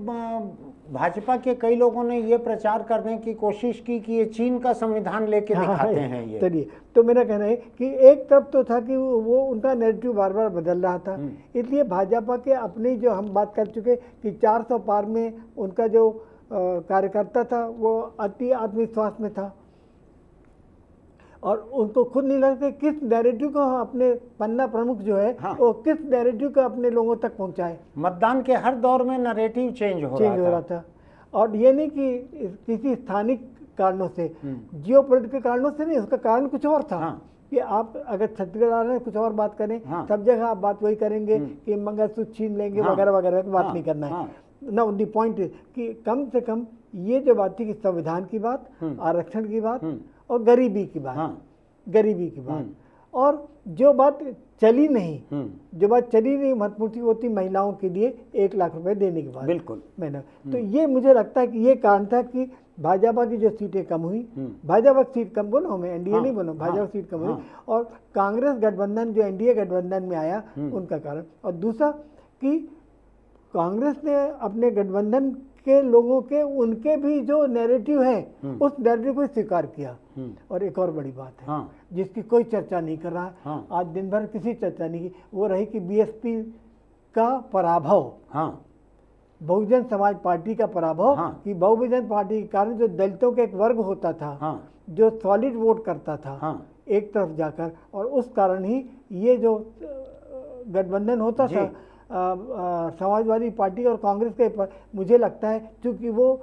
भाजपा के कई लोगों ने ये प्रचार करने की कोशिश की कि ये चीन का संविधान लेके दिखाते हैं ये। चलिए, तो मेरा कहना है कि एक तरफ तो था कि वो उनका नैरेटिव बार बार बदल रहा था, इसलिए भाजपा के अपने जो हम बात कर चुके कि 400 पार में उनका जो कार्यकर्ता था वो अति आत्मविश्वास में था और उनको खुद नहीं लगता किस नैरेटिव को अपने पन्ना प्रमुख जो है हाँ। वो किस नैरेटिव को अपने लोगों तक पहुंचाए। मतदान के हर दौर में नैरेटिव चेंज हो रहा था। और ये नहीं कि किसी स्थानिक कारणों से, जियोपॉलिटिकल कारणों से नहीं, उसका कारण कुछ और था। हाँ। कि आप अगर छत्तीसगढ़ आ रहे हैं कुछ और बात करें, हाँ। सब जगह आप बात वही करेंगे कि मंगलसूत्र छीन लेंगे वगैरह वगैरह, बात नहीं करना है ना। दी पॉइंट कि कम से कम ये जो बात थी कि संविधान की बात, आरक्षण की बात और गरीबी की बात, गरीबी की बात, और जो बात चली नहीं, जो बात चली नहीं महत्वपूर्ण थी वो थी महिलाओं के लिए 1 लाख रुपए देने की बात। बिल्कुल मैंने तो ये मुझे लगता है कि ये कारण था कि भाजपा की जो सीटें कम हुई, भाजपा की सीट कम बोलो, मैं एनडीए नहीं बोलो, भाजपा की सीट कम हुई, और कांग्रेस गठबंधन जो एनडीए गठबंधन में आया उनका कारण। और दूसरा कि कांग्रेस ने अपने गठबंधन के लोगों के उनके भी जो नैरेटिव है उस नैरेटिव को स्वीकार किया। और एक और बड़ी बात है जिसकी कोई चर्चा नहीं कर रहा, आज दिन भर किसी चर्चा नहीं की, वो रही कि बीएसपी का पराभव, बहुजन समाज पार्टी का पराभव। कि बहुजन पार्टी के कारण जो दलितों का एक वर्ग होता था, जो सॉलिड वोट करता था एक तरफ जाकर, और उस कारण ही ये जो गठबंधन होता था समाजवादी पार्टी और कांग्रेस के पर, मुझे लगता है क्योंकि वो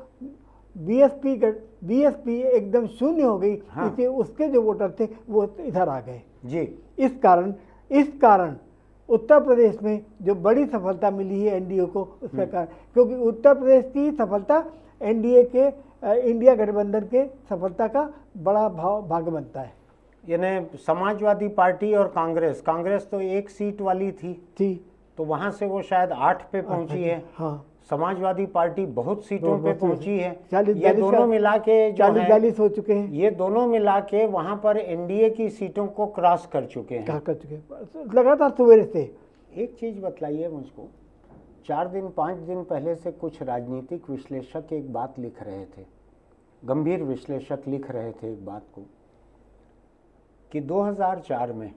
बीएसपी एकदम शून्य हो गई, इसलिए उसके जो वोटर थे वो इधर आ गए जी। इस कारण उत्तर प्रदेश में जो बड़ी सफलता मिली है एनडीए को, उसका कारण, क्योंकि उत्तर प्रदेश की सफलता एनडीए के इंडिया गठबंधन के सफलता का बड़ा भाग बनता है। यानी समाजवादी पार्टी और कांग्रेस तो 1 सीट वाली थी तो वहां से वो शायद 8 पे पहुंची है। समाजवादी पार्टी बहुत सीटों पे पहुंची है। ये दोनों मिला के 40-42 हो चुके हैं। ये दोनों मिला के वहां पर एनडीए की सीटों को क्रॉस कर चुके हैं। लगातार सवेरे से। एक चीज बतलाइए मुझको, 4-5 दिन पहले से कुछ राजनीतिक विश्लेषक एक बात लिख रहे थे, गंभीर विश्लेषक लिख रहे थे एक बात को, कि 2004 में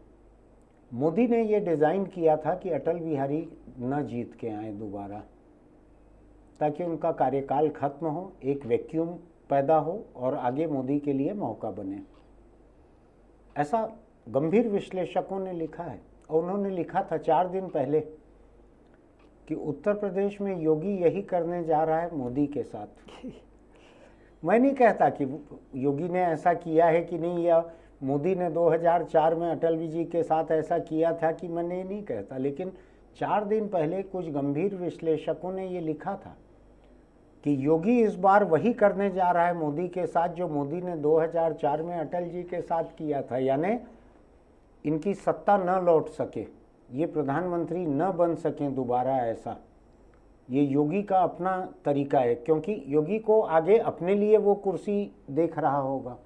मोदी ने ये डिज़ाइन किया था कि अटल बिहारी न जीत के आए दोबारा, ताकि उनका कार्यकाल खत्म हो, एक वैक्यूम पैदा हो और आगे मोदी के लिए मौका बने। ऐसा गंभीर विश्लेषकों ने लिखा है। और उन्होंने लिखा था 4 दिन पहले कि उत्तर प्रदेश में योगी यही करने जा रहा है मोदी के साथ। मैं नहीं कहता कि योगी ने ऐसा किया है कि नहीं, या मोदी ने 2004 में अटल जी के साथ ऐसा किया था कि मैं नहीं कहता, लेकिन 4 दिन पहले कुछ गंभीर विश्लेषकों ने ये लिखा था कि योगी इस बार वही करने जा रहा है मोदी के साथ जो मोदी ने 2004 में अटल जी के साथ किया था, यानी इनकी सत्ता न लौट सके, ये प्रधानमंत्री न बन सकें दोबारा। ऐसा ये योगी का अपना तरीका है, क्योंकि योगी को आगे अपने लिए वो कुर्सी देख रहा होगा।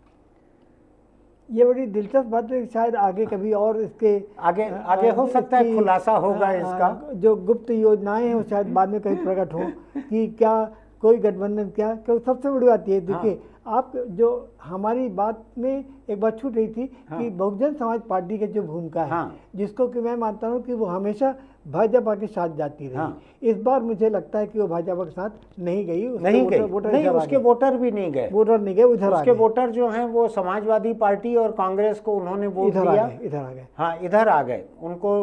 ये बड़ी दिलचस्प बात है, शायद आगे कभी और इसके आगे हो सकता है खुलासा होगा इसका। जो गुप्त योजनाएं हैं वो शायद बाद में कहीं प्रकट हो कि क्या कोई गठबंधन, क्या क्योंकि सबसे बड़ी बात ये देखिए, आप जो हमारी बात में एक बात छूट रही थी कि बहुजन समाज पार्टी की जो भूमिका है, जिसको कि मैं मानता हूँ कि वो हमेशा भाजपा के साथ जाती रही। इस बार मुझे लगता है कि वो भाजपा के साथ नहीं गई। उसके वोटर भी नहीं गए, उधर उसके वोटर जो हैं वो समाजवादी पार्टी और कांग्रेस को उन्होंने वोट दिया, इधर आ गए। हाँ, इधर आ गए उनको।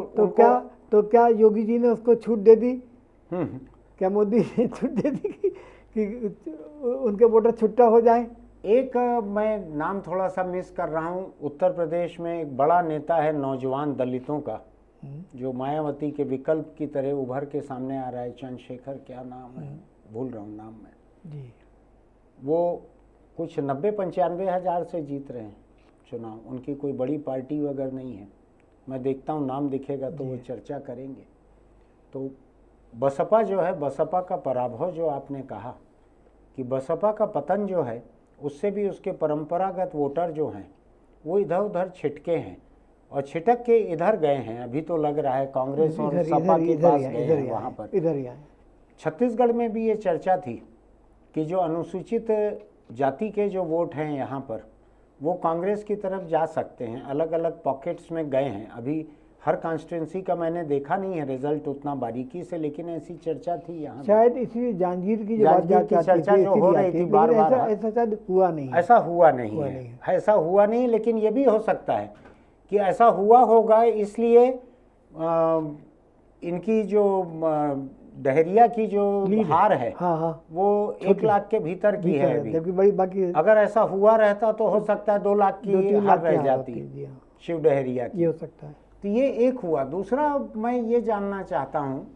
तो क्या योगी जी ने उसको छूट दे दी? क्या मोदी ने छूट दे दी कि उनके वोटर छुट्टा हो जाए? एक मैं नाम थोड़ा सा मिस कर रहा हूँ, उत्तर प्रदेश में एक बड़ा नेता है नौजवान दलितों का, जो मायावती के विकल्प की तरह उभर के सामने आ रहा है, चंद्रशेखर क्या नाम है, भूल रहा हूँ नाम में जी। वो कुछ 90-95 हज़ार से जीत रहे हैं चुनाव। उनकी कोई बड़ी पार्टी वगैरह नहीं है। मैं देखता हूँ नाम दिखेगा तो वो चर्चा करेंगे। तो बसपा जो है, बसपा का पराभव जो आपने कहा कि बसपा का पतन जो है, उससे भी उसके परंपरागत वोटर जो हैं वो इधर उधर छिटके हैं और छिटक के इधर गए हैं। अभी तो लग रहा है कांग्रेस और सपा के पास गए हैं वहाँ पर। इधर ही आए। छत्तीसगढ़ में भी ये चर्चा थी कि जो अनुसूचित जाति के जो वोट हैं यहाँ पर, वो कांग्रेस की तरफ जा सकते हैं। अलग अलग पॉकेट्स में गए हैं। अभी हर कॉन्स्टिट्यूंसी का मैंने देखा नहीं है रिजल्ट उतना बारीकी से, लेकिन ऐसी चर्चा थी यहाँ। शायद इसी जांजगीर की चर्चा जो हो रही थी बार बार, ऐसा शायद हुआ नहीं, ऐसा हुआ नहीं है, ऐसा हुआ नहीं। लेकिन ये भी हो सकता है कि ऐसा हुआ होगा, इसलिए इनकी जो डहरिया की जो हार है, वो 1 लाख के भीतर की है अभी। जबकि बड़ी बाकी अगर ऐसा हुआ रहता तो हो सकता है 2 लाख की हार रह जाती शिव डहरिया की। ये हो सकता है। तो ये एक हुआ। दूसरा मैं ये जानना चाहता हूँ,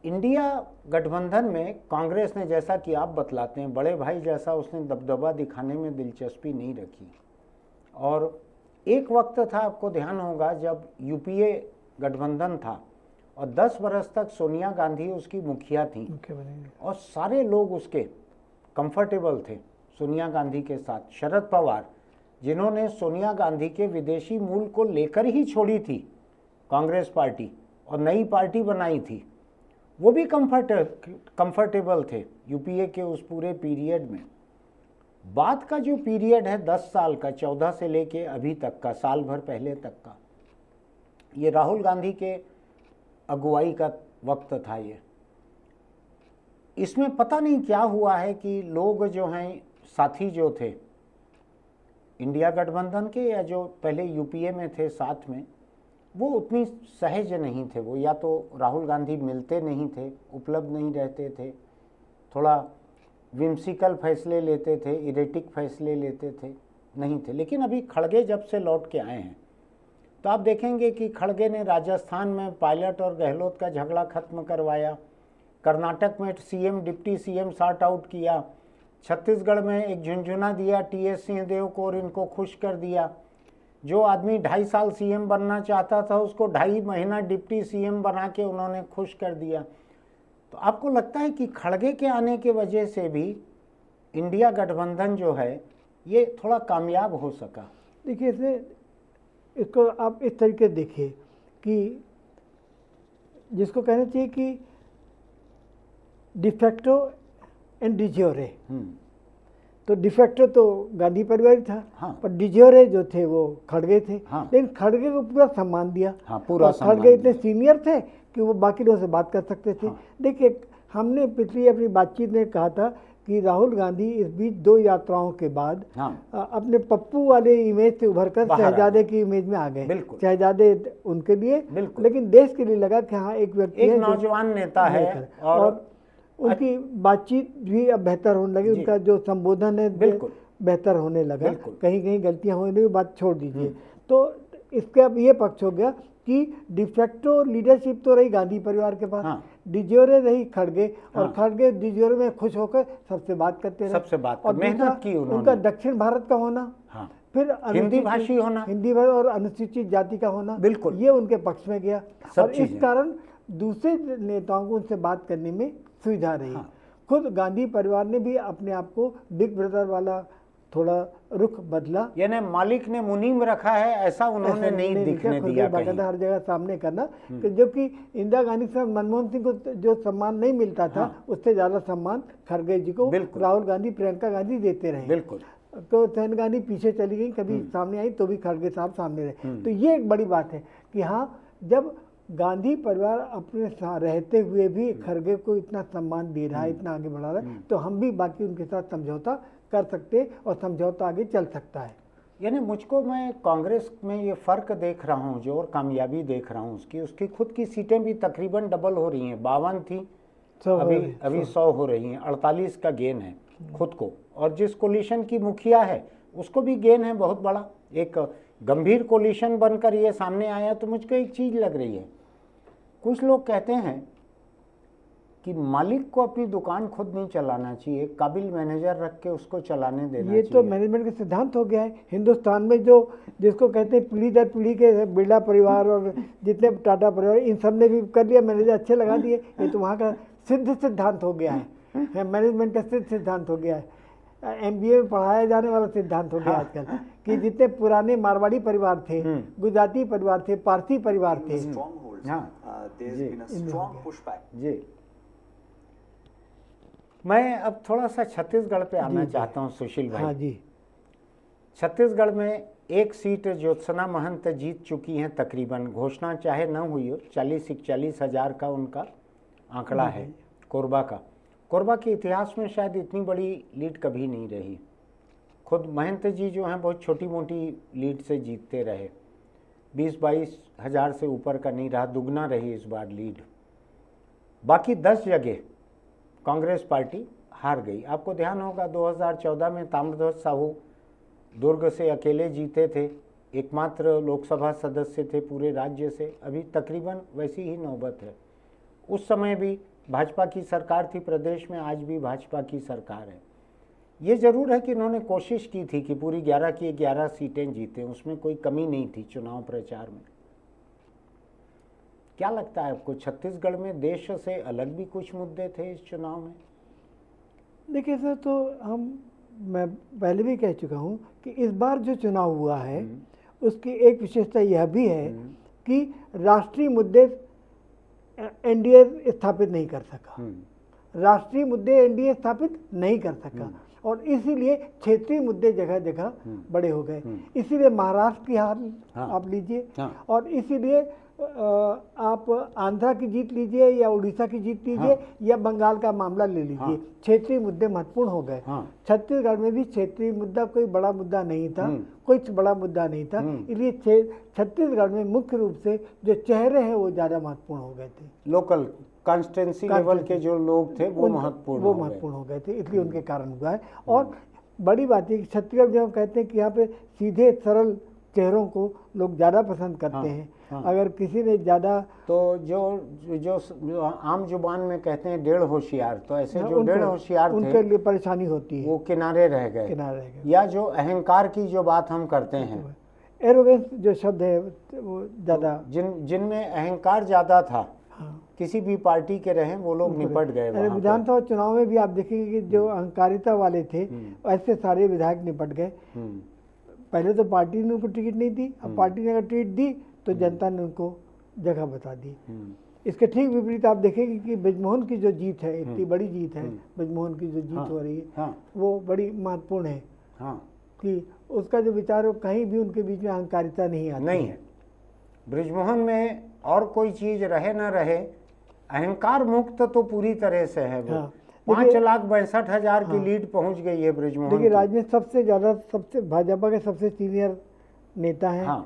इंडिया गठबंधन में कांग्रेस ने, जैसा कि आप बतलाते हैं, बड़े भाई जैसा उसने दबदबा दिखाने में दिलचस्पी नहीं रखी। और एक वक्त था, आपको ध्यान होगा, जब यूपीए गठबंधन था और 10 बरस तक सोनिया गांधी उसकी मुखिया थी और सारे लोग उसके कंफर्टेबल थे सोनिया गांधी के साथ। शरद पवार, जिन्होंने सोनिया गांधी के विदेशी मूल को लेकर ही छोड़ी थी कांग्रेस पार्टी और नई पार्टी बनाई थी, वो भी कंफर्टेबल थे यूपीए के उस पूरे पीरियड में। बाद का जो पीरियड है 10 साल का, 14 से लेके अभी तक का, साल भर पहले तक का, ये राहुल गांधी के अगुवाई का वक्त था। ये इसमें पता नहीं क्या हुआ है कि लोग जो हैं, साथी जो थे इंडिया गठबंधन के या जो पहले यूपीए में थे साथ में, वो उतनी सहज नहीं थे। वो या तो राहुल गांधी मिलते नहीं थे, उपलब्ध नहीं रहते थे, थोड़ा विम्सिकल फैसले लेते थे, इरेटिक फैसले लेते थे, नहीं थे। लेकिन अभी खड़गे जब से लौट के आए हैं तो आप देखेंगे कि खड़गे ने राजस्थान में पायलट और गहलोत का झगड़ा खत्म करवाया, कर्नाटक में CM deputy CM sort out किया, छत्तीसगढ़ में एक झुंझुना दिया टीएस सिंहदेव को और इनको खुश कर दिया। जो आदमी 2.5 साल सीएम बनना चाहता था उसको 2.5 महीना डिप्टी सीएम बना के उन्होंने खुश कर दिया। तो आपको लगता है कि खड़गे के आने के वजह से भी इंडिया गठबंधन जो है ये थोड़ा कामयाब हो सका? देखिए, इसको आप इस तरीके से देखिए कि जिसको कहना चाहिए कि डिफेक्टो एंड डिज्योरे। तो डिफेक्टो तो गांधी परिवार ही था। हाँ। पर डिज्योरे जो थे वो खड़गे थे। हाँ। लेकिन खड़गे को पूरा सम्मान दिया। हाँ, पूरा सम्मान खड़गे इतने सीनियर थे कि वो बाकी लोगों से बात कर सकते थे। हाँ। देखिए, हमने पिछली अपनी बातचीत में कहा था कि राहुल गांधी इस बीच 2 यात्राओं के बाद अपने पप्पू वाले इमेज से उभर कर शहजादे की इमेज में आ गए। शहजादे उनके लिए, लेकिन देश के लिए लगा कि हाँ, एक व्यक्ति एक नौजवान नेता है और उनकी बातचीत भी अब बेहतर होने लगी। उनका जो संबोधन है बेहतर होने लगा। कहीं कहीं गलतियां होने की बात छोड़ दीजिए। तो इसका अब ये पक्ष हो गया कि डिफेक्टो लीडरशिप तो रही गांधी परिवार के पास। डिज्योरे रही खड़गे, और खड़गे डिज्योरे में खुश होकर सबसे बात करते रहे, सबसे बात और मेहनत की उन्होंने। उनका दक्षिण भारत का होना, फिर हिंदी भाषी होना, हिंदी और अनुसूचित जाति का होना, बिल्कुल ये उनके पक्ष में गया। और इस कारण दूसरे नेताओं को उनसे बात करने में सुविधा रही। खुद गांधी परिवार ने भी अपने आप को बिग ब्रदर वाला थोड़ा रुख बदला। यानी मालिक ने मुनीम रखा है ऐसा उन्होंने नहीं दिखने दिया कहीं। हर जगह सामने करना, जबकि इंदिरा गांधी से मनमोहन सिंह को जो सम्मान नहीं मिलता था, उससे ज्यादा सम्मान खड़गे जी को राहुल गांधी, प्रियंका गांधी देते रहे। बिल्कुल। तो सोनिया गांधी पीछे चली गई, कभी सामने आई तो भी खड़गे साहब सामने रहे। तो ये एक बड़ी बात है कि हाँ, जब गांधी परिवार अपने रहते हुए भी खड़गे को इतना सम्मान दे रहा है, इतना आगे बढ़ा रहा है, तो हम भी बाकी उनके साथ समझौता कर सकते और समझौता आगे चल सकता है। यानी मुझको, मैं कांग्रेस में ये फ़र्क देख रहा हूँ जो, और कामयाबी देख रहा हूँ उसकी खुद की सीटें भी तकरीबन डबल हो रही हैं। 52 थी, अभी 100 हो रही हैं। 48 का गेन है खुद को, और जिस कोलिशन की मुखिया है उसको भी गेन है बहुत बड़ा। एक गंभीर कोलिशन बनकर ये सामने आया। तो मुझको एक चीज़ लग रही है, कुछ लोग कहते हैं कि मालिक को अपनी दुकान खुद नहीं चलाना चाहिए, काबिल मैनेजर रख के उसको चलाने देना ये चाहिए। तो मैनेजमेंट का सिद्धांत हो गया है हिंदुस्तान में, जो जिसको कहते हैं पीढ़ी दर पीढ़ी के बिरला परिवार और जितने टाटा परिवार, इन सब ने भी कर लिया, मैनेजर अच्छे लगा दिए। ये तो वहाँ का सिद्ध सिद्धांत हो गया है, मैनेजमेंट का सिद्ध सिद्धांत हो गया है, MBA में पढ़ाया जाने वाला सिद्धांत हो गया आजकल कि जितने पुराने मारवाड़ी परिवार थे, गुजराती परिवार थे, पारसी परिवार थे। जी, मैं अब थोड़ा सा छत्तीसगढ़ पे आना चाहता हूँ सुशील भाई। हाँ जी। छत्तीसगढ़ में एक सीट ज्योत्सना महंत जीत चुकी हैं तकरीबन, घोषणा चाहे न हुई हो, 40-41 हज़ार का उनका आंकड़ा है कोरबा का। कोरबा के इतिहास में शायद इतनी बड़ी लीड कभी नहीं रही। खुद महंत जी जो हैं बहुत छोटी मोटी लीड से जीतते रहे, 20-22 हज़ार से ऊपर का नहीं रहा, दुगना रही इस बार लीड। बाकी 10 जगह कांग्रेस पार्टी हार गई। आपको ध्यान होगा 2014 में ताम्रध्वज साहू दुर्ग से अकेले जीते थे, एकमात्र लोकसभा सदस्य थे पूरे राज्य से। अभी तकरीबन वैसी ही नौबत है। उस समय भी भाजपा की सरकार थी प्रदेश में, आज भी भाजपा की सरकार है। ये ज़रूर है कि इन्होंने कोशिश की थी कि पूरी 11 की 11 सीटें जीतें, उसमें कोई कमी नहीं थी चुनाव प्रचार में। क्या लगता है आपको, छत्तीसगढ़ में देश से अलग भी कुछ मुद्दे थे इस चुनाव में? देखिए सर, तो मैं पहले भी कह चुका हूँ कि इस बार जो चुनाव हुआ है उसकी एक विशेषता यह भी है कि राष्ट्रीय मुद्दे एनडीए स्थापित नहीं कर सका, राष्ट्रीय मुद्दे एनडीए स्थापित नहीं कर सका, और इसीलिए क्षेत्रीय मुद्दे जगह जगह बड़े हो गए। इसीलिए महाराष्ट्र की हार आप लीजिए, और इसीलिए आप आंध्रा की जीत लीजिए या उड़ीसा की जीत लीजिए, या बंगाल का मामला ले लीजिए, क्षेत्रीय मुद्दे महत्वपूर्ण हो गए। छत्तीसगढ़ में भी क्षेत्रीय मुद्दा कोई बड़ा मुद्दा नहीं था, कोई बड़ा मुद्दा नहीं था, इसलिए छत्तीसगढ़ में मुख्य रूप से जो चेहरे हैं वो ज़्यादा महत्वपूर्ण हो गए थे। लोकल कॉन्स्टिट्यूंसी लेवल के जो लोग थे वो महत्वपूर्ण हो गए थे, इसलिए उनके कारण हुआ है। और बड़ी बात है कि छत्तीसगढ़ जब हम कहते हैं कि यहाँ पे सीधे सरल चेहरों को लोग ज़्यादा पसंद करते हैं। अगर किसी ने ज़्यादा, तो जो आम जुबान में कहते हैं डेढ़ होशियार, तो ऐसे जो डेढ़ होशियार थे उनके लिए परेशानी होती है, वो किनारे रह गए। या जो अहंकार की जो बात हम करते हैं, एरोगेंस जो शब्द है वो ज़्यादा, जिनमें अहंकार ज़्यादा था, किसी भी पार्टी के रहे वो लोग निपट गए। विधानसभा चुनाव में भी आप देखेंगे कि जो अहंकारिता वाले थे ऐसे सारे विधायक निपट गए। पहले तो पार्टी ने उनको टिकट नहीं दी, अब पार्टी ने अगर टिकट दी तो जनता ने उनको जगह बता दी। इसके ठीक विपरीत आप देखेंगे कि बृजमोहन की जो जीत है, इतनी बड़ी जीत है, बृजमोहन की जो जीत हो रही है वो बड़ी महत्वपूर्ण है कि उसका जो विचार हो, कहीं भी उनके बीच में अहंकारिता नहीं आती है। बृजमोहन में और कोई चीज रहे ना रहे, अहंकार मुक्त तो पूरी तरह से है वो। 5,62,000 की लीड पहुंच गई है बृजमोहन। देखिए राजनीति सबसे ज्यादा, सबसे भाजपा के सबसे सीनियर नेता हैं,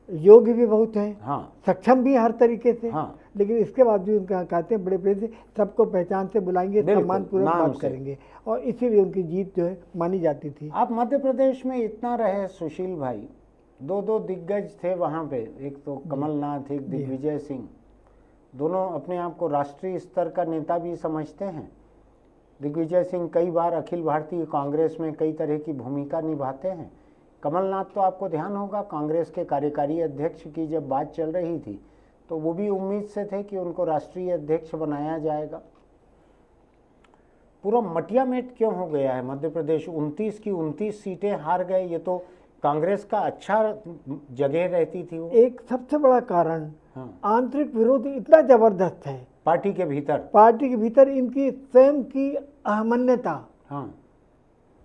योग्य भी बहुत हैं, सक्षम भी हर तरीके से, लेकिन इसके बाद भी उनका कहते हैं बड़े प्रेम से सबको पहचान से बुलाएंगे, सम्मान पूर्वक बात करेंगे, और इसीलिए उनकी जीत जो है मानी जाती थी। आप मध्य प्रदेश में इतना रहे सुशील भाई, दो दिग्गज थे वहाँ पे, एक तो कमलनाथ, एक दिग्विजय सिंह, दोनों अपने आप को राष्ट्रीय स्तर का नेता भी समझते हैं। दिग्विजय सिंह कई बार अखिल भारतीय कांग्रेस में कई तरह की भूमिका निभाते हैं। कमलनाथ तो आपको ध्यान होगा कांग्रेस के कार्यकारी अध्यक्ष की जब बात चल रही थी तो वो भी उम्मीद से थे कि उनको राष्ट्रीय अध्यक्ष बनाया जाएगा। पूरा मटियामेट क्यों हो गया है मध्य प्रदेश? 29 की 29 सीटें हार गए, ये तो कांग्रेस का अच्छा जगह रहती थी वो। एक सबसे बड़ा कारण आंतरिक विरोध इतना जबरदस्त है पार्टी के भीतर इनकी स्वयं की अहमन्यता।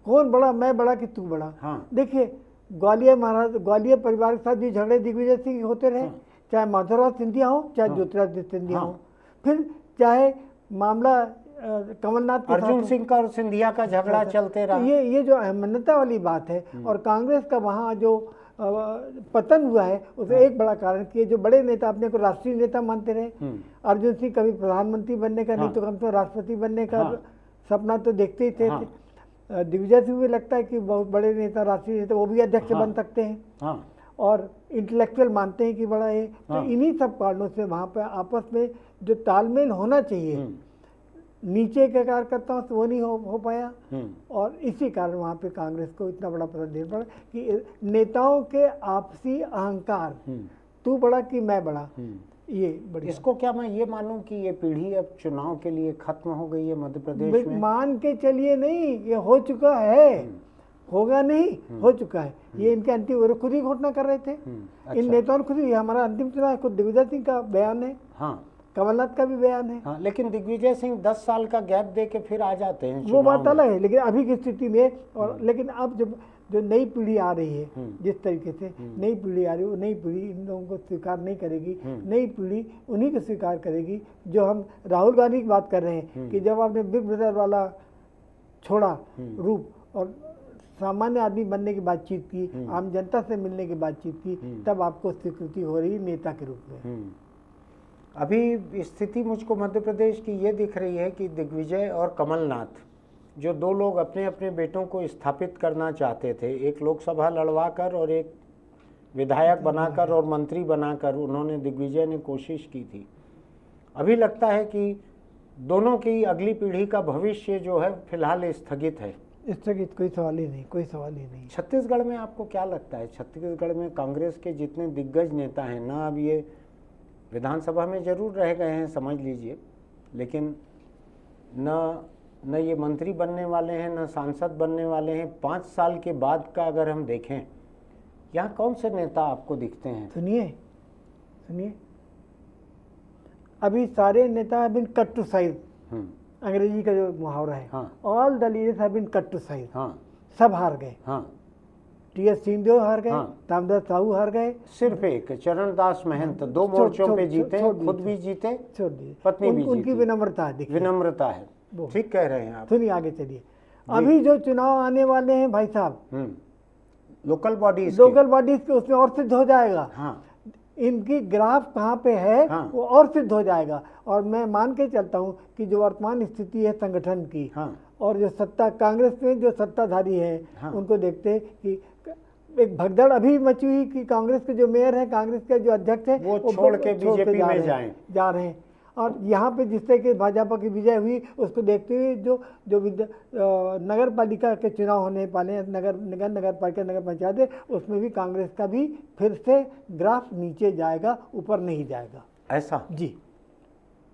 कौन बड़ा, मैं बड़ा कि तू बड़ा। देखिए ग्वालियर परिवार के साथ भी झगड़े दिग्विजय सिंह होते रहे, चाहे माधवराव सिंधिया हो, चाहे ज्योतिरादित्य सिंधिया हो, फिर चाहे मामला कमलनाथ के अर्जुन सिंह का और सिंधिया का झगड़ा चलते रहा। ये जो अहमन्यता वाली बात है, और कांग्रेस का वहाँ जो पतन हुआ है उसका एक बड़ा कारण कि जो बड़े नेता अपने को राष्ट्रीय नेता मानते रहे। अर्जुन सिंह कभी प्रधानमंत्री बनने का नहीं तो कम से कम राष्ट्रपति बनने का सपना तो देखते ही थे। दिग्विजय सिंह भी लगता है कि बहुत बड़े नेता, राष्ट्रीय नेता, वो भी अध्यक्ष बन सकते हैं, और इंटेलेक्चुअल मानते हैं कि बड़ा है। तो इन्हीं सब कारणों से वहाँ पर आपस में जो तालमेल होना चाहिए नीचे के कार्यकर्ताओं से वो नहीं हो पाया, हम्म, और इसी कारण वहाँ पे कांग्रेस को इतना बड़ा पतन देना पड़ा कि नेताओं के आपसी अहंकार, हम्म, तू बड़ा कि मैं बड़ा, हम्म। ये बड़ी इसको क्या मैं ये मानूं कि ये पीढ़ी अब चुनाव के लिए खत्म हो गई है मध्य प्रदेश में? मान के चलिए नहीं, ये हो चुका है, होगा नहीं, हो चुका है। ये इनके अंतिम वो खुद ही घोषणा कर रहे थे, अच्छा। इन नेताओं ने खुद ही, हमारा अंतिम चुनाव खुद दिग्विजय सिंह का बयान है, हाँ कमलनाथ का भी बयान है। हाँ, लेकिन दिग्विजय सिंह 10 साल का गैप दे के फिर आ जाते हैं वो चुनाव बात में। अलग है, लेकिन अभी की स्थिति में, और लेकिन अब जब जो नई पीढ़ी आ रही है, जिस तरीके से नई पीढ़ी आ रही है, वो नई पीढ़ी इन लोगों को स्वीकार नहीं करेगी, नई पीढ़ी उन्हीं को स्वीकार करेगी जो हम राहुल गांधी की बात कर रहे हैं कि जब आपने बिग ब्रदर वाला छोड़ा रूप और सामान्य आदमी बनने की बातचीत की, आम जनता से मिलने की बातचीत की, तब आपको स्वीकृति हो रही नेता के रूप में। अभी स्थिति मुझको मध्य प्रदेश की ये दिख रही है कि दिग्विजय और कमलनाथ, जो दो लोग अपने अपने बेटों को स्थापित करना चाहते थे, एक लोकसभा लड़वाकर और एक विधायक बनाकर और मंत्री बनाकर उन्होंने, दिग्विजय ने कोशिश की थी। अभी लगता है कि दोनों की अगली पीढ़ी का भविष्य जो है फिलहाल स्थगित है। स्थगित, कोई सवाल ही नहीं, कोई सवाल ही नहीं। छत्तीसगढ़ में आपको क्या लगता है? छत्तीसगढ़ में कांग्रेस के जितने दिग्गज नेता हैं ना, अब ये विधानसभा में जरूर रह गए हैं समझ लीजिए, लेकिन न ये मंत्री बनने वाले हैं, न सांसद बनने वाले हैं। 5 साल के बाद का अगर हम देखें, यहाँ कौन से नेता आपको दिखते हैं? सुनिए सुनिए, अभी सारे नेता have been cut to size, अंग्रेजी का जो मुहावरा है, हाँ। All the leaders have been cut to size, हाँ सब हार गए। हाँ, टी.एस. सिंहदेव हार गए, हाँ। तामदास साहू हार गए, सिर्फ एक चरणदास महंत 2 मोर्चों पे जीते, खुद भी जीते, छोड़ दिए, पत्नी भी उनकी जीती। विनम्रता है, देखिए विनम्रता है, वो। ठीक कह रहे हैं आप। सुनिए आगे चलिए, अभी जो चुनाव आने वाले हैं भाई साहब, लोकल बॉडीज, लोकल बॉडीज के, उसमें और सिद्ध हो जाएगा। हाँ इनकी ग्राफ कहाँ पे है, हाँ। वो और सिद्ध हो जाएगा। और मैं मान के चलता हूँ कि जो वर्तमान स्थिति है संगठन की, हाँ और जो सत्ता कांग्रेस में जो सत्ताधारी है, हाँ। उनको देखते कि एक भगदड़ अभी मची हुई कि कांग्रेस के जो मेयर है, कांग्रेस के जो अध्यक्ष है, वो छोड़ के बीजेपी में जा रहे हैं। और यहाँ पे जिस तरह के भाजपा की विजय हुई, उसको देखते हुए जो नगर पालिका के चुनाव होने वाले, नगर पालिका, नगर पंचायत, उसमें भी कांग्रेस का भी फिर से ग्राफ नीचे जाएगा, ऊपर नहीं जाएगा। ऐसा जी,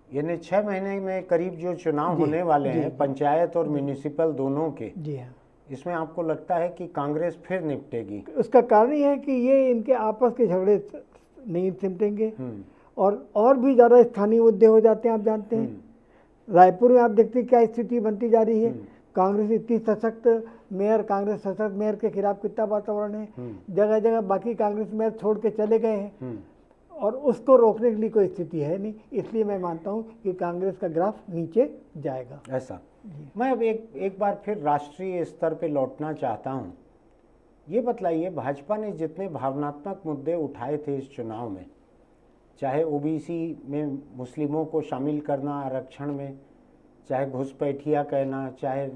यानी 6 महीने में करीब जो चुनाव जी, होने वाले जी, हैं, पंचायत और म्यूनिसिपल दोनों के, जी हाँ। इसमें आपको लगता है कि कांग्रेस फिर निपटेगी? उसका कारण ये है कि ये इनके आपस के झगड़े नहीं सिमटेंगे, और भी ज़्यादा स्थानीय मुद्दे हो जाते हैं। आप जानते हैं रायपुर में आप देखते हैं क्या स्थिति बनती जा रही है। कांग्रेस इतनी सशक्त मेयर, कांग्रेस सशक्त मेयर के खिलाफ कितना वातावरण है, जगह जगह बाकी कांग्रेस मेयर छोड़ के चले गए हैं, और उसको रोकने के लिए कोई स्थिति है नहीं। इसलिए मैं मानता हूँ कि कांग्रेस का ग्राफ नीचे जाएगा। ऐसा। मैं अब एक बार फिर राष्ट्रीय स्तर पे लौटना चाहता हूँ। ये बतलाइए, भाजपा ने जितने भावनात्मक मुद्दे उठाए थे इस चुनाव में, चाहे ओबीसी में मुस्लिमों को शामिल करना आरक्षण में, चाहे घुसपैठिया कहना, चाहे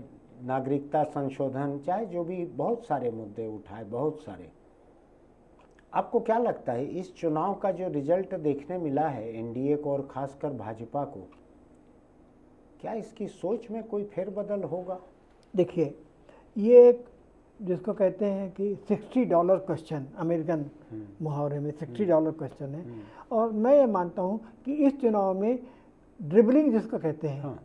नागरिकता संशोधन, चाहे जो भी बहुत सारे मुद्दे उठाए, बहुत सारे, आपको क्या लगता है इस चुनाव का जो रिजल्ट देखने मिला है एनडीए को और खासकर भाजपा को, क्या इसकी सोच में कोई फेरबदल होगा? देखिए, ये एक जिसको कहते हैं कि $60 क्वेश्चन, अमेरिकन मुहावरे में $60 क्वेश्चन है। और मैं ये मानता हूँ कि इस चुनाव में ड्रिबलिंग जिसको कहते हैं,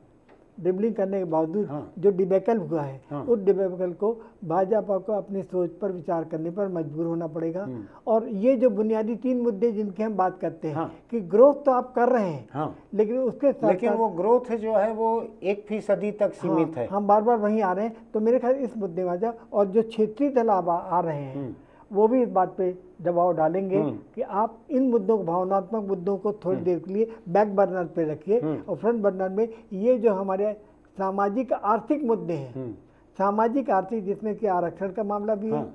ड्रिबलिंग करने के बावजूद जो डिबेकल हुआ है, उस डिबेकल को भाजपा को अपनी सोच पर विचार करने पर मजबूर होना पड़ेगा। और ये जो बुनियादी 3 मुद्दे जिनकी हम बात करते हैं कि ग्रोथ तो आप कर रहे हैं, लेकिन उसके साथ, लेकिन वो ग्रोथ जो है वो 1% तक सीमित है। हम बार बार वहीं आ रहे हैं। तो मेरे ख्याल इस मुद्दे में और जो क्षेत्रीय दल आ रहे हैं, वो भी इस बात पे दबाव डालेंगे कि आप इन मुद्दों को, भावनात्मक मुद्दों को थोड़ी देर के लिए बैक बर्नर पे रखिए, और फ्रंट बर्नर में ये जो हमारे सामाजिक आर्थिक मुद्दे हैं, सामाजिक आर्थिक, जिसमें कि आरक्षण का मामला भी है,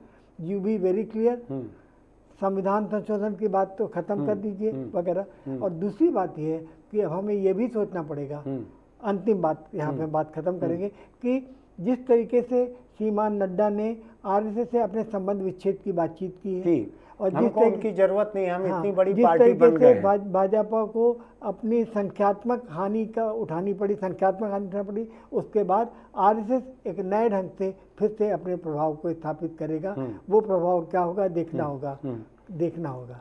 यू बी वेरी क्लियर, संविधान संशोधन की बात तो खत्म कर दीजिए वगैरह। और दूसरी बात यह है कि अब हमें ये भी सोचना पड़ेगा, अंतिम बात यहाँ पे बात खत्म करेंगे, कि जिस तरीके से श्रीमान नड्डा ने आरएसएस से अपने संबंध विच्छेद की बातचीत की है, और हमको उनकी जरूरत नहीं, हम इतनी बड़ी जिस पार्टी बन तरीके गए से हैं। भाजपा को अपनी संख्यात्मक हानि का उठानी पड़ी, उसके बाद आरएसएस एक नए ढंग से फिर से अपने प्रभाव को स्थापित करेगा। वो प्रभाव क्या होगा देखना होगा।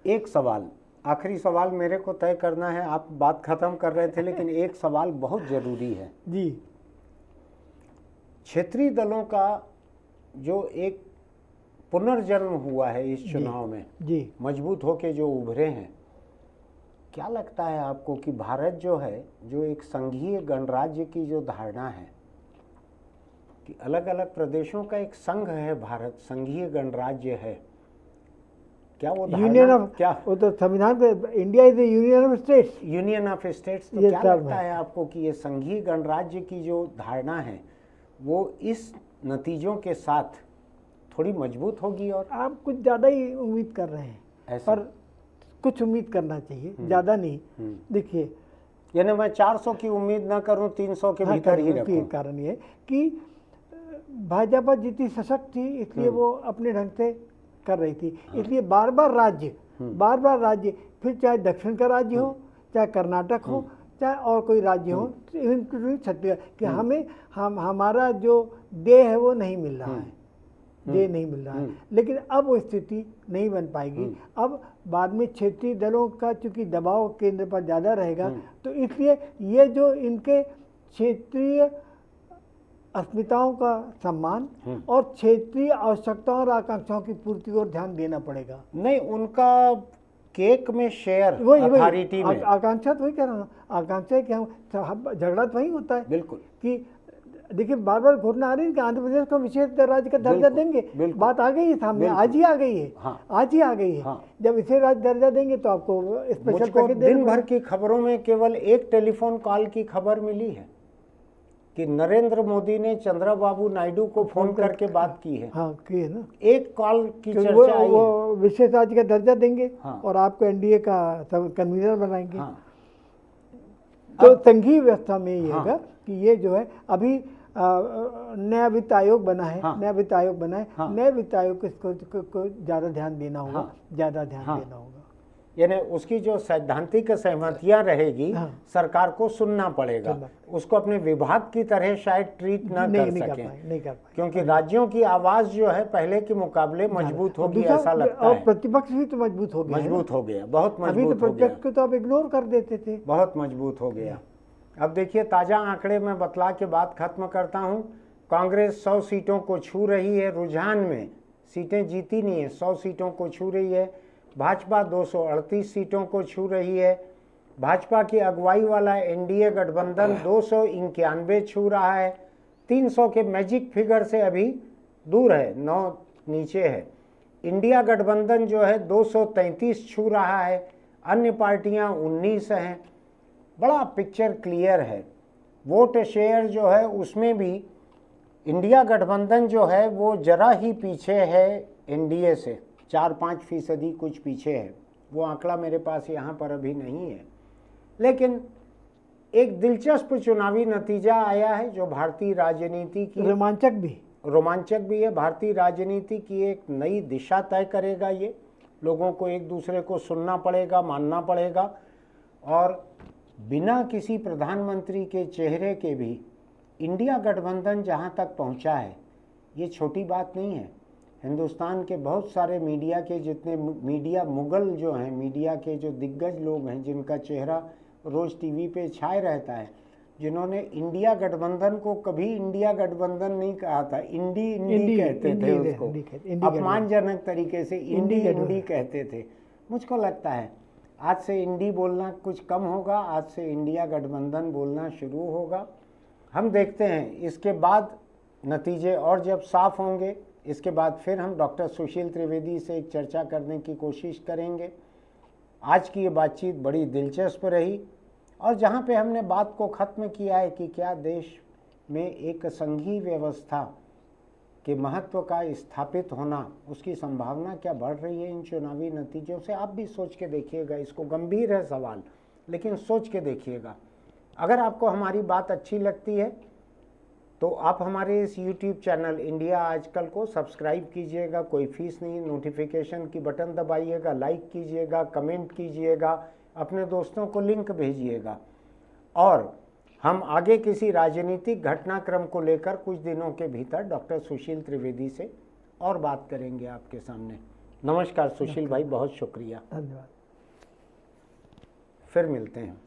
एक सवाल, आखिरी सवाल मेरे को तय करना है, आप बात खत्म कर रहे थे लेकिन एक सवाल बहुत जरूरी है जी। क्षेत्रीय दलों का जो एक पुनर्जन्म हुआ है इस चुनाव में, जी मजबूत होके जो उभरे हैं, क्या लगता है आपको कि भारत जो है, जो एक संघीय गणराज्य की जो धारणा है कि अलग अलग प्रदेशों का एक संघ है, भारत संघीय गणराज्य है, क्या वो यूनियन धारणा, ऑफ, क्या वो तो संविधान पे India is A union of states, union of states, तो ये क्या सब लगता है। है आपको कि ये संघीय गणराज्य की जो धारणा है वो इस नतीजों के साथ थोड़ी मजबूत होगी? और आप कुछ ज़्यादा ही उम्मीद कर रहे हैं, ऐसा? पर कुछ उम्मीद करना चाहिए, ज़्यादा नहीं। देखिए, यानी मैं 400 की उम्मीद ना करूं, 300 के भीतर ही रखूं। कारण ये कि भाजपा जितनी सशक्त थी इसलिए वो अपने ढंग से कर रही थी, इसलिए बार बार राज्य, फिर चाहे दक्षिण का राज्य हो, चाहे कर्नाटक हो, चाहे और कोई राज्य हो, इंक्लूडिंग छत्तीसगढ़, कि हमारा जो देय है वो नहीं मिल रहा है, लेकिन अब वो स्थिति नहीं बन पाएगी। अब बाद में क्षेत्रीय दलों का चूंकि दबाव केंद्र पर ज़्यादा रहेगा, तो इसलिए ये जो इनके क्षेत्रीय अस्मिताओं का सम्मान और क्षेत्रीय आवश्यकताओं और आकांक्षाओं की पूर्ति और ध्यान देना पड़ेगा। नहीं, उनका केक में शेयर, अथॉरिटी में आकांक्षा, तो वही कह रहा हूँ, आकांक्षा है कि हम झगड़ा तो वही होता है। बिल्कुल। कि देखिए बार बार घोषणा आ रही है कि आंध्र प्रदेश को विशेष राज्य का दर्जा देंगे, बात आ गई है सामने, आज ही आ गई है। आज ही आ गई है। जब विशेष राज्य दर्जा देंगे तो आपको स्पेशल पैकेज देंगे। दिन भर की खबरों में केवल एक टेलीफोन कॉल की खबर मिली है कि नरेंद्र मोदी ने चंद्रबाबू नायडू को फोन करके बात की है। की है ना, एक कॉल की चर्चा आई है। वो विशेष राज्य का दर्जा देंगे और आपको एनडीए का कन्वीनर बनाएंगे। तो संघीय व्यवस्था में ये होगा कि ये जो है अभी नया वित्त आयोग बना है, नया वित्त आयोग को इसको ज़्यादा ध्यान देना होगा, यानी उसकी जो सैद्धांतिक सहमतियां रहेगी, सरकार को सुनना पड़ेगा, उसको अपने विभाग की तरह शायद ट्रीट नहीं कर पाए, क्योंकि राज्यों की आवाज जो है पहले के मुकाबले मजबूत होगी, ऐसा लगता है। और प्रतिपक्ष भी तो मजबूत हो गया, बहुत मजबूत हो गया। अभी तो प्रतिपक्ष को तो आप इग्नोर कर देते थे, बहुत मजबूत हो गया। अब देखिए, ताजा आंकड़े में बतला के बात खत्म करता हूं। कांग्रेस 100 सीटों को छू रही है, रुझान में सीटें जीती नहीं है, 100 सीटों को छू रही है। भाजपा 238 सीटों को छू रही है। भाजपा की अगुवाई वाला एनडीए गठबंधन 291 छू रहा है, 300 के मैजिक फिगर से अभी दूर है, 9 नीचे है। इंडिया गठबंधन जो है 233 छू रहा है, अन्य पार्टियां 19 हैं। बड़ा पिक्चर क्लियर है। वोट शेयर जो है उसमें भी इंडिया गठबंधन जो है वो जरा ही पीछे है एनडीए से, 4-5% कुछ पीछे है। वो आंकड़ा मेरे पास यहाँ पर अभी नहीं है, लेकिन एक दिलचस्प चुनावी नतीजा आया है जो भारतीय राजनीति की रोमांचक भी है। भारतीय राजनीति की एक नई दिशा तय करेगा। ये लोगों को एक दूसरे को सुनना पड़ेगा, मानना पड़ेगा, और बिना किसी प्रधानमंत्री के चेहरे के भी इंडिया गठबंधन जहाँ तक पहुँचा है, ये छोटी बात नहीं है। हिंदुस्तान के बहुत सारे मीडिया के जितने मीडिया मुगल जो हैं, मीडिया के जो दिग्गज लोग हैं, जिनका चेहरा रोज़ टीवी पे छाए रहता है, जिन्होंने इंडिया गठबंधन को कभी इंडिया गठबंधन नहीं कहा था, इंडी कहते थे उसको, अपमानजनक तरीके से इंडी कहते थे। मुझको लगता है आज से इंडी बोलना कुछ कम होगा, आज से इंडिया गठबंधन बोलना शुरू होगा। हम देखते हैं इसके बाद नतीजे और जब साफ होंगे, इसके बाद फिर हम डॉक्टर सुशील त्रिवेदी से एक चर्चा करने की कोशिश करेंगे। आज की ये बातचीत बड़ी दिलचस्प रही, और जहाँ पे हमने बात को ख़त्म किया है कि क्या देश में एक संघीय व्यवस्था के महत्व का स्थापित होना, उसकी संभावना क्या बढ़ रही है इन चुनावी नतीजों से, आप भी सोच के देखिएगा। इसको गंभीर है सवाल, लेकिन सोच के देखिएगा। अगर आपको हमारी बात अच्छी लगती है तो आप हमारे इस YouTube चैनल इंडिया आजकल को सब्सक्राइब कीजिएगा, कोई फीस नहीं, नोटिफिकेशन की बटन दबाइएगा, लाइक कीजिएगा, कमेंट कीजिएगा, अपने दोस्तों को लिंक भेजिएगा। और हम आगे किसी राजनीतिक घटनाक्रम को लेकर कुछ दिनों के भीतर डॉक्टर सुशील त्रिवेदी से और बात करेंगे आपके सामने। नमस्कार सुशील भाई, बहुत शुक्रिया, धन्यवाद। फिर मिलते हैं।